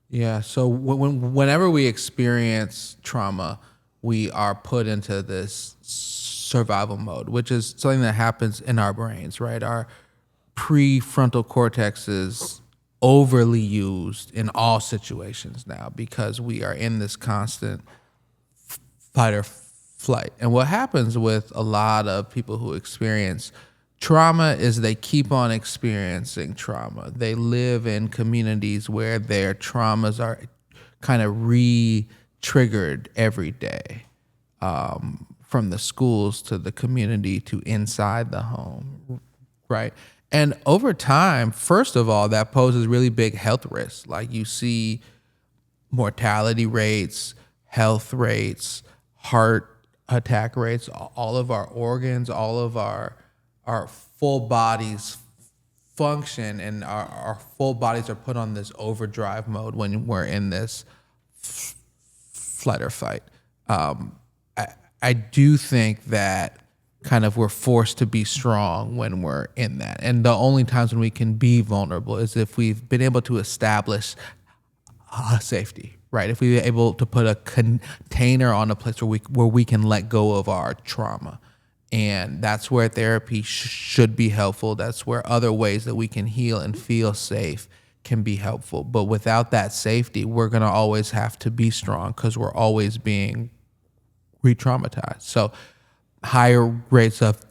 Yeah, so whenever we experience trauma, we are put into this survival mode, which is something that happens in our brains, right? Our prefrontal cortex is overly used in all situations now because we are in this constant fight or flight. And what happens with a lot of people who experience trauma is they keep on experiencing trauma. They live in communities where their traumas are kind of re-triggered every day, from the schools to the community to inside the home, right? And over time, first of all, that poses really big health risks. Like you see mortality rates, health rates, heart attack rates, all of our organs, all of our full bodies function, and our full bodies are put on this overdrive mode when we're in this flight or fight. I do think that kind of we're forced to be strong when we're in that. And the only times when we can be vulnerable is if we've been able to establish safety, right? If we're able to put a container on a place where we can let go of our trauma. And that's where therapy should be helpful. That's where other ways that we can heal and feel safe can be helpful. But without that safety, we're going to always have to be strong because we're always being re-traumatized. So higher rates of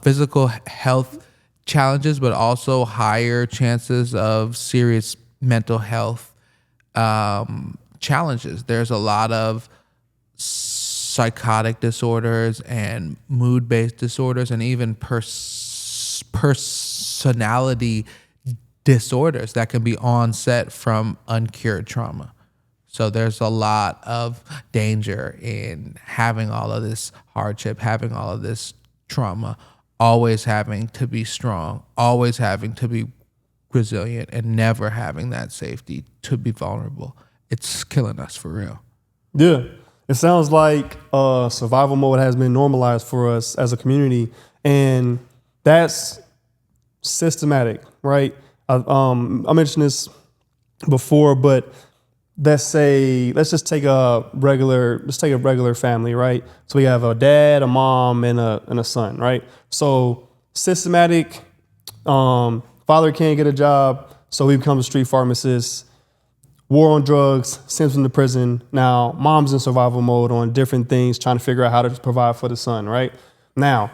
physical health challenges, but also higher chances of serious mental health challenges. There's a lot of psychotic disorders and mood-based disorders and even personality disorders that can be onset from uncured trauma. So there's a lot of danger in having all of this hardship, having all of this trauma, always having to be strong, always having to be resilient, and never having that safety to be vulnerable. It's killing us for real. Yeah. It sounds like survival mode has been normalized for us as a community, and that's systematic, right? I mentioned this before, but let's just take a regular family, right? So we have a dad, a mom, and a son, right? So systematic, father can't get a job, so he becomes a street pharmacist. War on drugs, sends him to prison. Now, mom's in survival mode on different things, trying to figure out how to provide for the son, right? Now,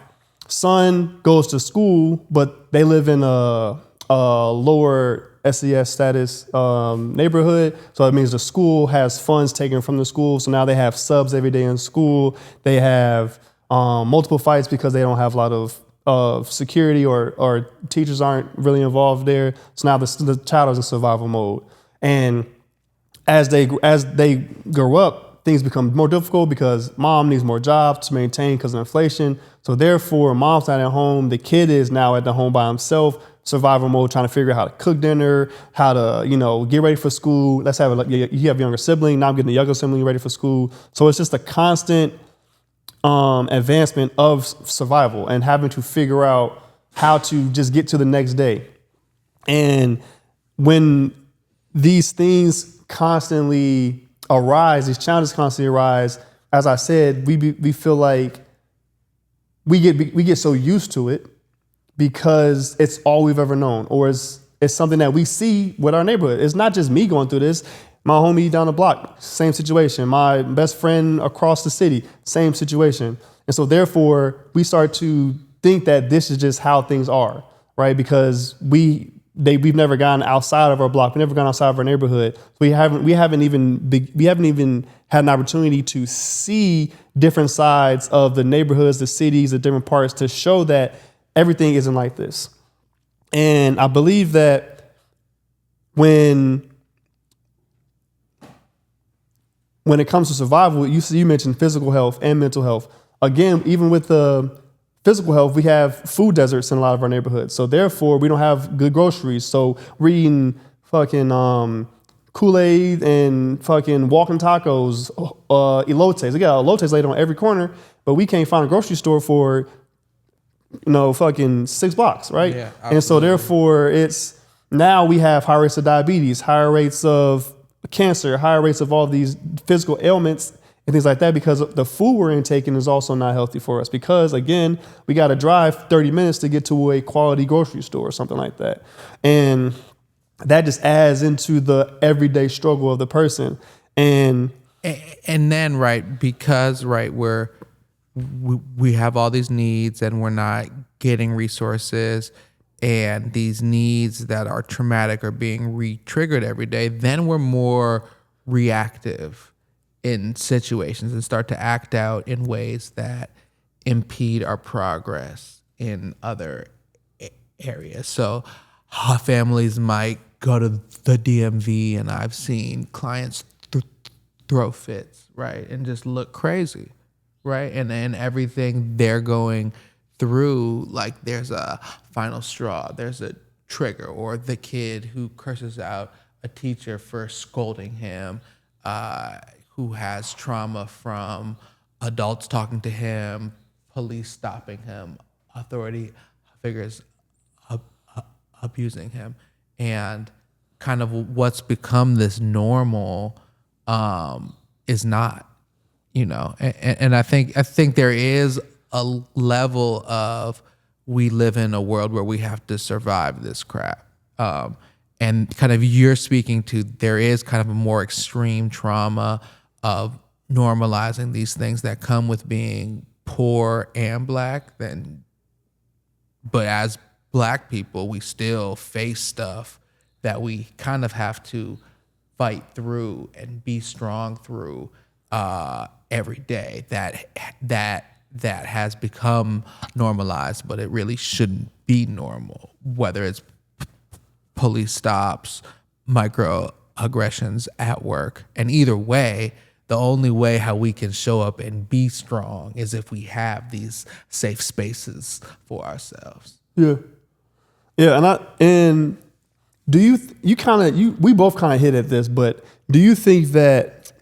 son goes to school, but they live in a lower SES status neighborhood. So it means the school has funds taken from the school. So now they have subs every day in school. They have multiple fights because they don't have a lot of security or teachers aren't really involved there. So now the child is in survival mode. And as they grow up, things become more difficult because mom needs more jobs to maintain because of inflation. So therefore, mom's not at home. The kid is now at the home by himself, survival mode, trying to figure out how to cook dinner, how to, get ready for school. Let's have you have a younger sibling. Now I'm getting the younger sibling ready for school. So it's just a constant advancement of survival and having to figure out how to just get to the next day. And when these things constantly arise, these challenges constantly arise, as I said, we feel like we get so used to it because it's all we've ever known, or it's something that we see with our neighborhood. It's not just me going through this. My homie down the block, same situation. My best friend across the city, same situation. And so therefore, we start to think that this is just how things are, right? Because we've never gone outside of our block. We've never gone outside of our neighborhood. We haven't even had an opportunity to see different sides of the neighborhoods, the cities, the different parts to show that everything isn't like this. And I believe that when it comes to survival, you mentioned physical health and mental health. Again, even with the physical health, we have food deserts in a lot of our neighborhoods. So therefore, we don't have good groceries. So we're eating fucking Kool-Aid and fucking walking tacos, elotes. We got elotes laid on every corner, but we can't find a grocery store for, fucking 6 blocks, right? Yeah, and so therefore, now we have higher rates of diabetes, higher rates of cancer, higher rates of all these physical ailments and things like that, because the food we're intaking is also not healthy for us, because again, we got to drive 30 minutes to get to a quality grocery store or something like that. And that just adds into the everyday struggle of the person. And then, because we have all these needs and we're not getting resources, and these needs that are traumatic are being re-triggered every day, then we're more reactive in situations and start to act out in ways that impede our progress in other areas. So families might go to the DMV, and I've seen clients throw fits, right, and just look crazy, right? And then everything they're going through, like there's a final straw, there's a trigger, or the kid who curses out a teacher for scolding him, who has trauma from adults talking to him, police stopping him, authority figures abusing him, and kind of what's become this normal is not, and I think there is a level of, we live in a world where we have to survive this crap. And kind of you're speaking to, there is kind of a more extreme trauma of normalizing these things that come with being poor and black, then but as black people, we still face stuff that we kind of have to fight through and be strong through every day. That has become normalized, but it really shouldn't be normal. Whether it's police stops, microaggressions at work, and either way, the only way how we can show up and be strong is if we have these safe spaces for ourselves. Yeah, and do we both kind of hit at this, but do you think that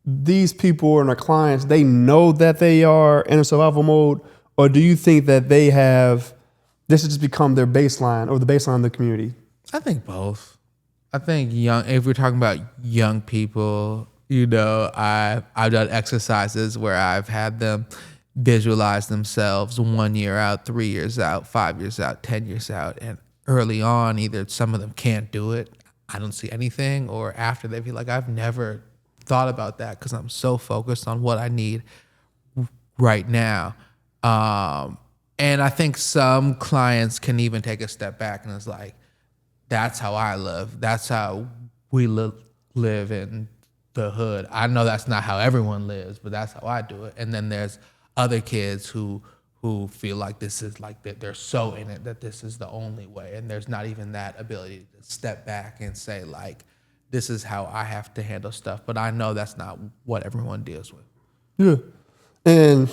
these people and our clients, they know that they are in a survival mode, or do you think that this has just become their baseline or the baseline of the community? I think both. I think if we're talking about young people, I've done exercises where I've had them visualize themselves 1 year out, 3 years out, 5 years out, 10 years out. And early on, either some of them can't do it, I don't see anything, or after they feel like I've never thought about that because I'm so focused on what I need right now. And I think some clients can even take a step back and it's like, that's how I live. That's how we live in the hood. I know that's not how everyone lives, but that's how I do it. And then there's other kids who feel like this is like that they're so in it that this is the only way, and there's not even that ability to step back and say like, this is how I have to handle stuff. But I know that's not what everyone deals with. Yeah, and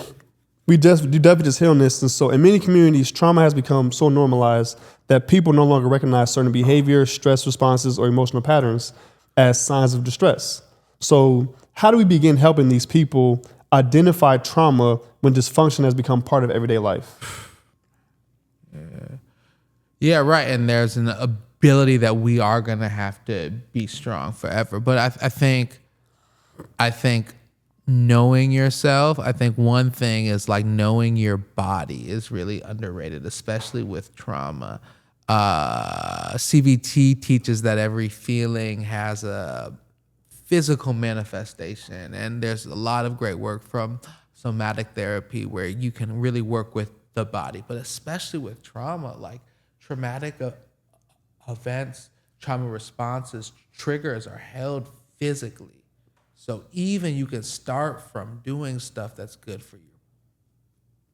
you definitely just hit on this. And so in many communities, trauma has become so normalized that people no longer recognize certain behavior, stress responses, or emotional patterns as signs of distress. So how do we begin helping these people identify trauma when dysfunction has become part of everyday life? Yeah, right. And there's an ability that we are going to have to be strong forever. But I think knowing yourself, I think one thing is like knowing your body is really underrated, especially with trauma. CBT teaches that every feeling has a physical manifestation, and there's a lot of great work from somatic therapy where you can really work with the body, but especially with trauma, like traumatic events, trauma responses, triggers are held physically. So even you can start from doing stuff that's good for your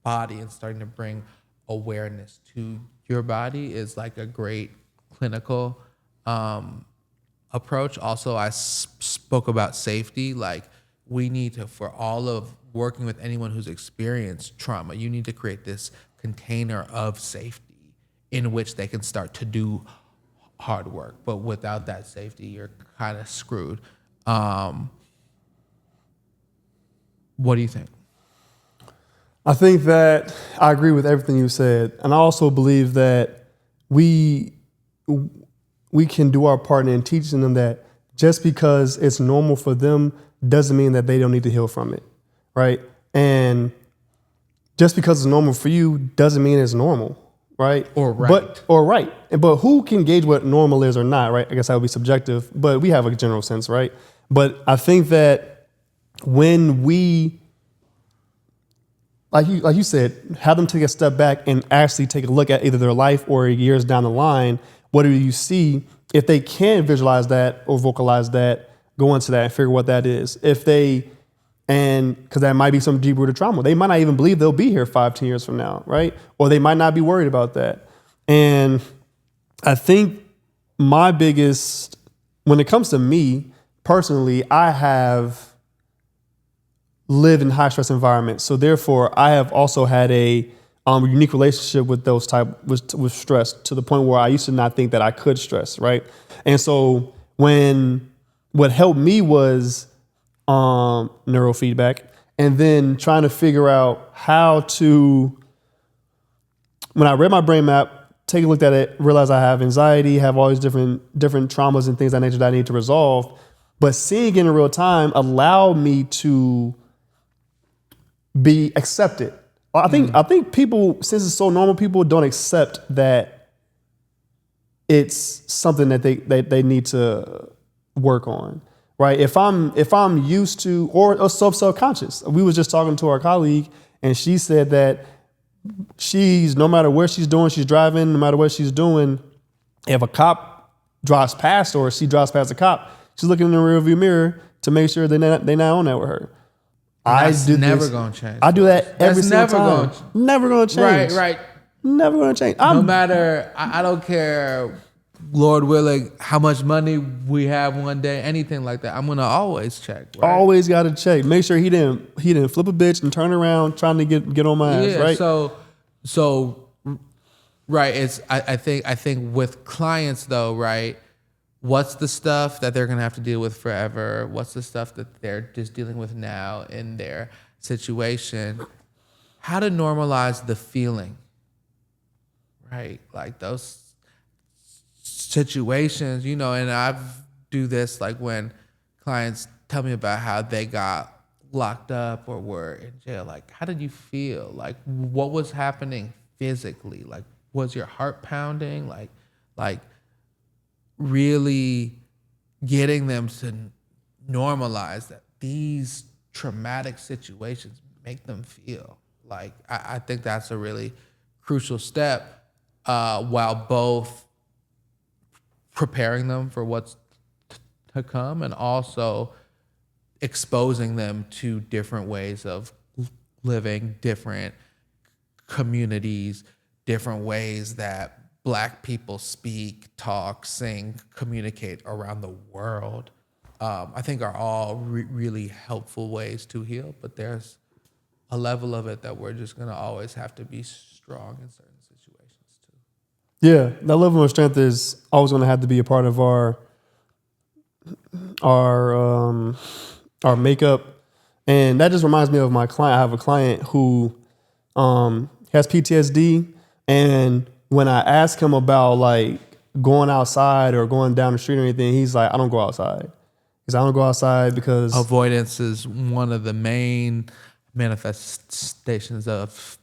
body and starting to bring awareness to your body is like a great clinical approach. Also, I spoke about safety. Like we need to, for all of working with anyone who's experienced trauma, you need to create this container of safety in which they can start to do hard work. But without that safety, you're kind of screwed. What do you think? I think that I agree with everything you said. And I also believe that we can do our part in teaching them that just because it's normal for them doesn't mean that they don't need to heal from it, right? And just because it's normal for you doesn't mean it's normal, right? Or right. But who can gauge what normal is or not, right? I guess that would be subjective, but we have a general sense, right? But I think that when we, like you said, have them take a step back and actually take a look at either their life or years down the line, what do you see? If they can visualize that or vocalize that, go into that and figure what that is. Because that might be some deep-rooted trauma. They might not even believe they'll be here 5-10 years from now, right? Or they might not be worried about that. And I think my biggest, when it comes to me personally, I have lived in high-stress environments. So therefore, I have also had a unique relationship with with stress, to the point where I used to not think that I could stress, right? And so what helped me was neurofeedback, and then trying to figure out how to, when I read my brain map, take a look at it, realize I have anxiety, have all these different traumas and things of that nature that I need to resolve. But seeing it in real time allowed me to be accepted. I think people, since it's so normal, people don't accept that it's something that they need to work on. right? If I'm used to, or subconscious, we was just talking to our colleague, and she said that she's, no matter where she's doing, she's driving, no matter what she's doing, if a cop drives past her, or she drives past a cop, she's looking in the rearview mirror to make sure they not on that with her. That's never gonna change. I do that every single never time. Never gonna change. Right. Never gonna change. No matter, I don't care, Lord willing, how much money we have one day, anything like that. I'm gonna always check. Right? Always gotta check. Make sure he didn't flip a bitch and turn around trying to get on my ass. Right. So right. It's I think with clients though, right. What's the stuff that they're going to have to deal with forever? What's the stuff that they're just dealing with now in their situation? How to normalize the feeling, right? Like those situations, and I do this like when clients tell me about how they got locked up or were in jail. Like, how did you feel? Like, what was happening physically? Like, was your heart pounding? Like, really getting them to normalize that these traumatic situations make them feel. Like, I think that's a really crucial step while both preparing them for what's to come and also exposing them to different ways of living, different communities, different ways that Black people speak, talk, sing, communicate around the world, I think are all really helpful ways to heal. But there's a level of it that we're just going to always have to be strong in certain situations too. Yeah, that level of strength is always going to have to be a part of our makeup. And that just reminds me of my client. I have a client who has PTSD, and when I ask him about like going outside or going down the street or anything, he's like, I don't go outside. He's like, I don't go outside because avoidance is one of the main manifestations of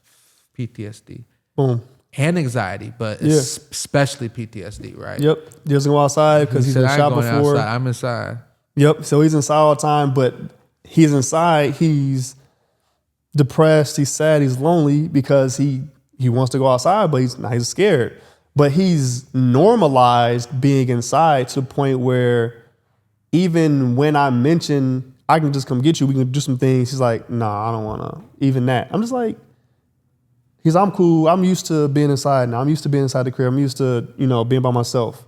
PTSD. Boom. And anxiety, but especially PTSD, right? Yep. He doesn't go outside because he's been shot before. Outside. I'm inside. Yep. So he's inside all the time, but he's inside. He's depressed. He's sad. He's lonely because he wants to go outside, but he's scared. But he's normalized being inside to the point where even when I mention I can just come get you, we can do some things, he's like, nah, I don't want to. Even that. I'm just like, I'm cool. I'm used to being inside now. I'm used to being inside the crib. I'm used to, being by myself.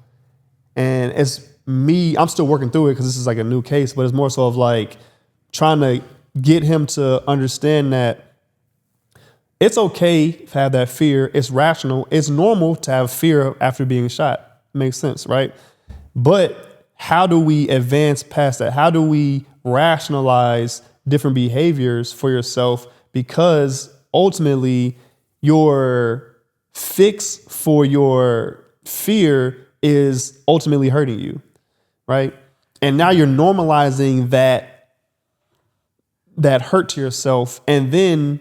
And it's me, I'm still working through it because this is like a new case, but it's more so of like trying to get him to understand that it's okay to have that fear. It's rational. It's normal to have fear after being shot. Makes sense, right? But how do we advance past that? How do we rationalize different behaviors for yourself? Because ultimately, your fix for your fear is ultimately hurting you, right? And now you're normalizing that hurt to yourself, and then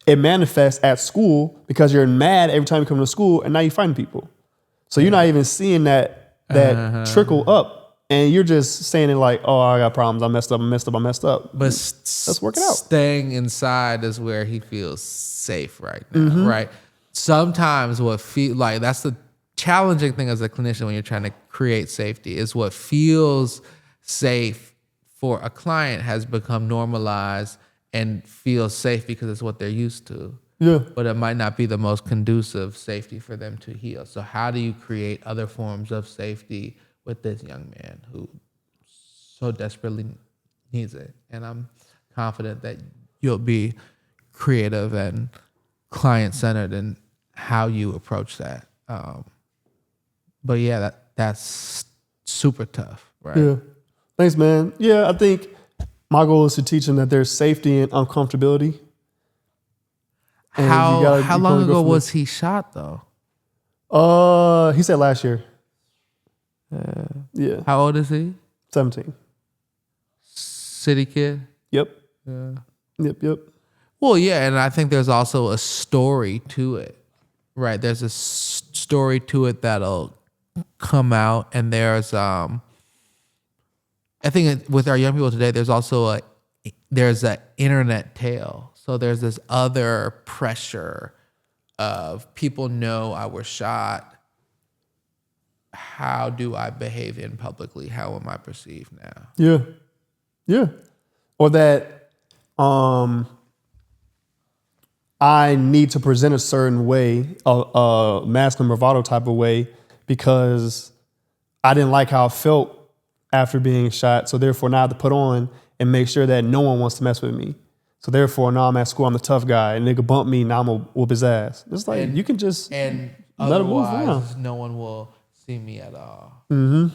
it manifests at school because you're mad every time you come to school, and now you're fighting people. So you're not even seeing that trickle up, and you're just saying it like, oh, I got problems. I messed up. But let's work it out. Staying inside is where he feels safe right now, right? Sometimes that's the challenging thing as a clinician when you're trying to create safety is what feels safe for a client has become normalized and feel safe because it's what they're used to. Yeah. But it might not be the most conducive safety for them to heal. So how do you create other forms of safety with this young man who so desperately needs it? And I'm confident that you'll be creative and client-centered in how you approach that. But yeah, that's super tough, right? Yeah. Thanks, man. Yeah, I think my goal is to teach them that there's safety in uncomfortability. And how long ago was he shot though? He said last year. Yeah. How old is he? 17. City kid? Yep. Yeah. Yep. Well, yeah, and I think there's also a story to it, right? There's a story to it that'll come out, and there's I think with our young people today, there's also there's an internet tail. So there's this other pressure of people know I was shot. How do I behave in publicly? How am I perceived now? Yeah. Yeah. Or that I need to present a certain way, a masculine bravado type of way, because I didn't like how I felt after being shot. So therefore now I have to put on and make sure that no one wants to mess with me. So therefore now I'm at school, I'm the tough guy. And nigga bump me, now I'm gonna whoop his ass. It's like you can just And let it move otherwise, around. no one will see me at all. And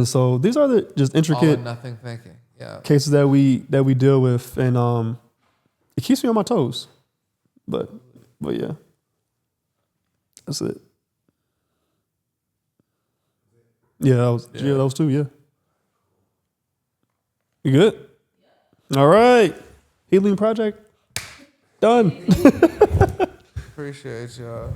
so these are the just All intricate or nothing thinking. Yeah. cases that we deal with, and it keeps me on my toes. But yeah, that's it. Yeah, those two. Yeah, you good? All right, Healing Project done. Appreciate y'all.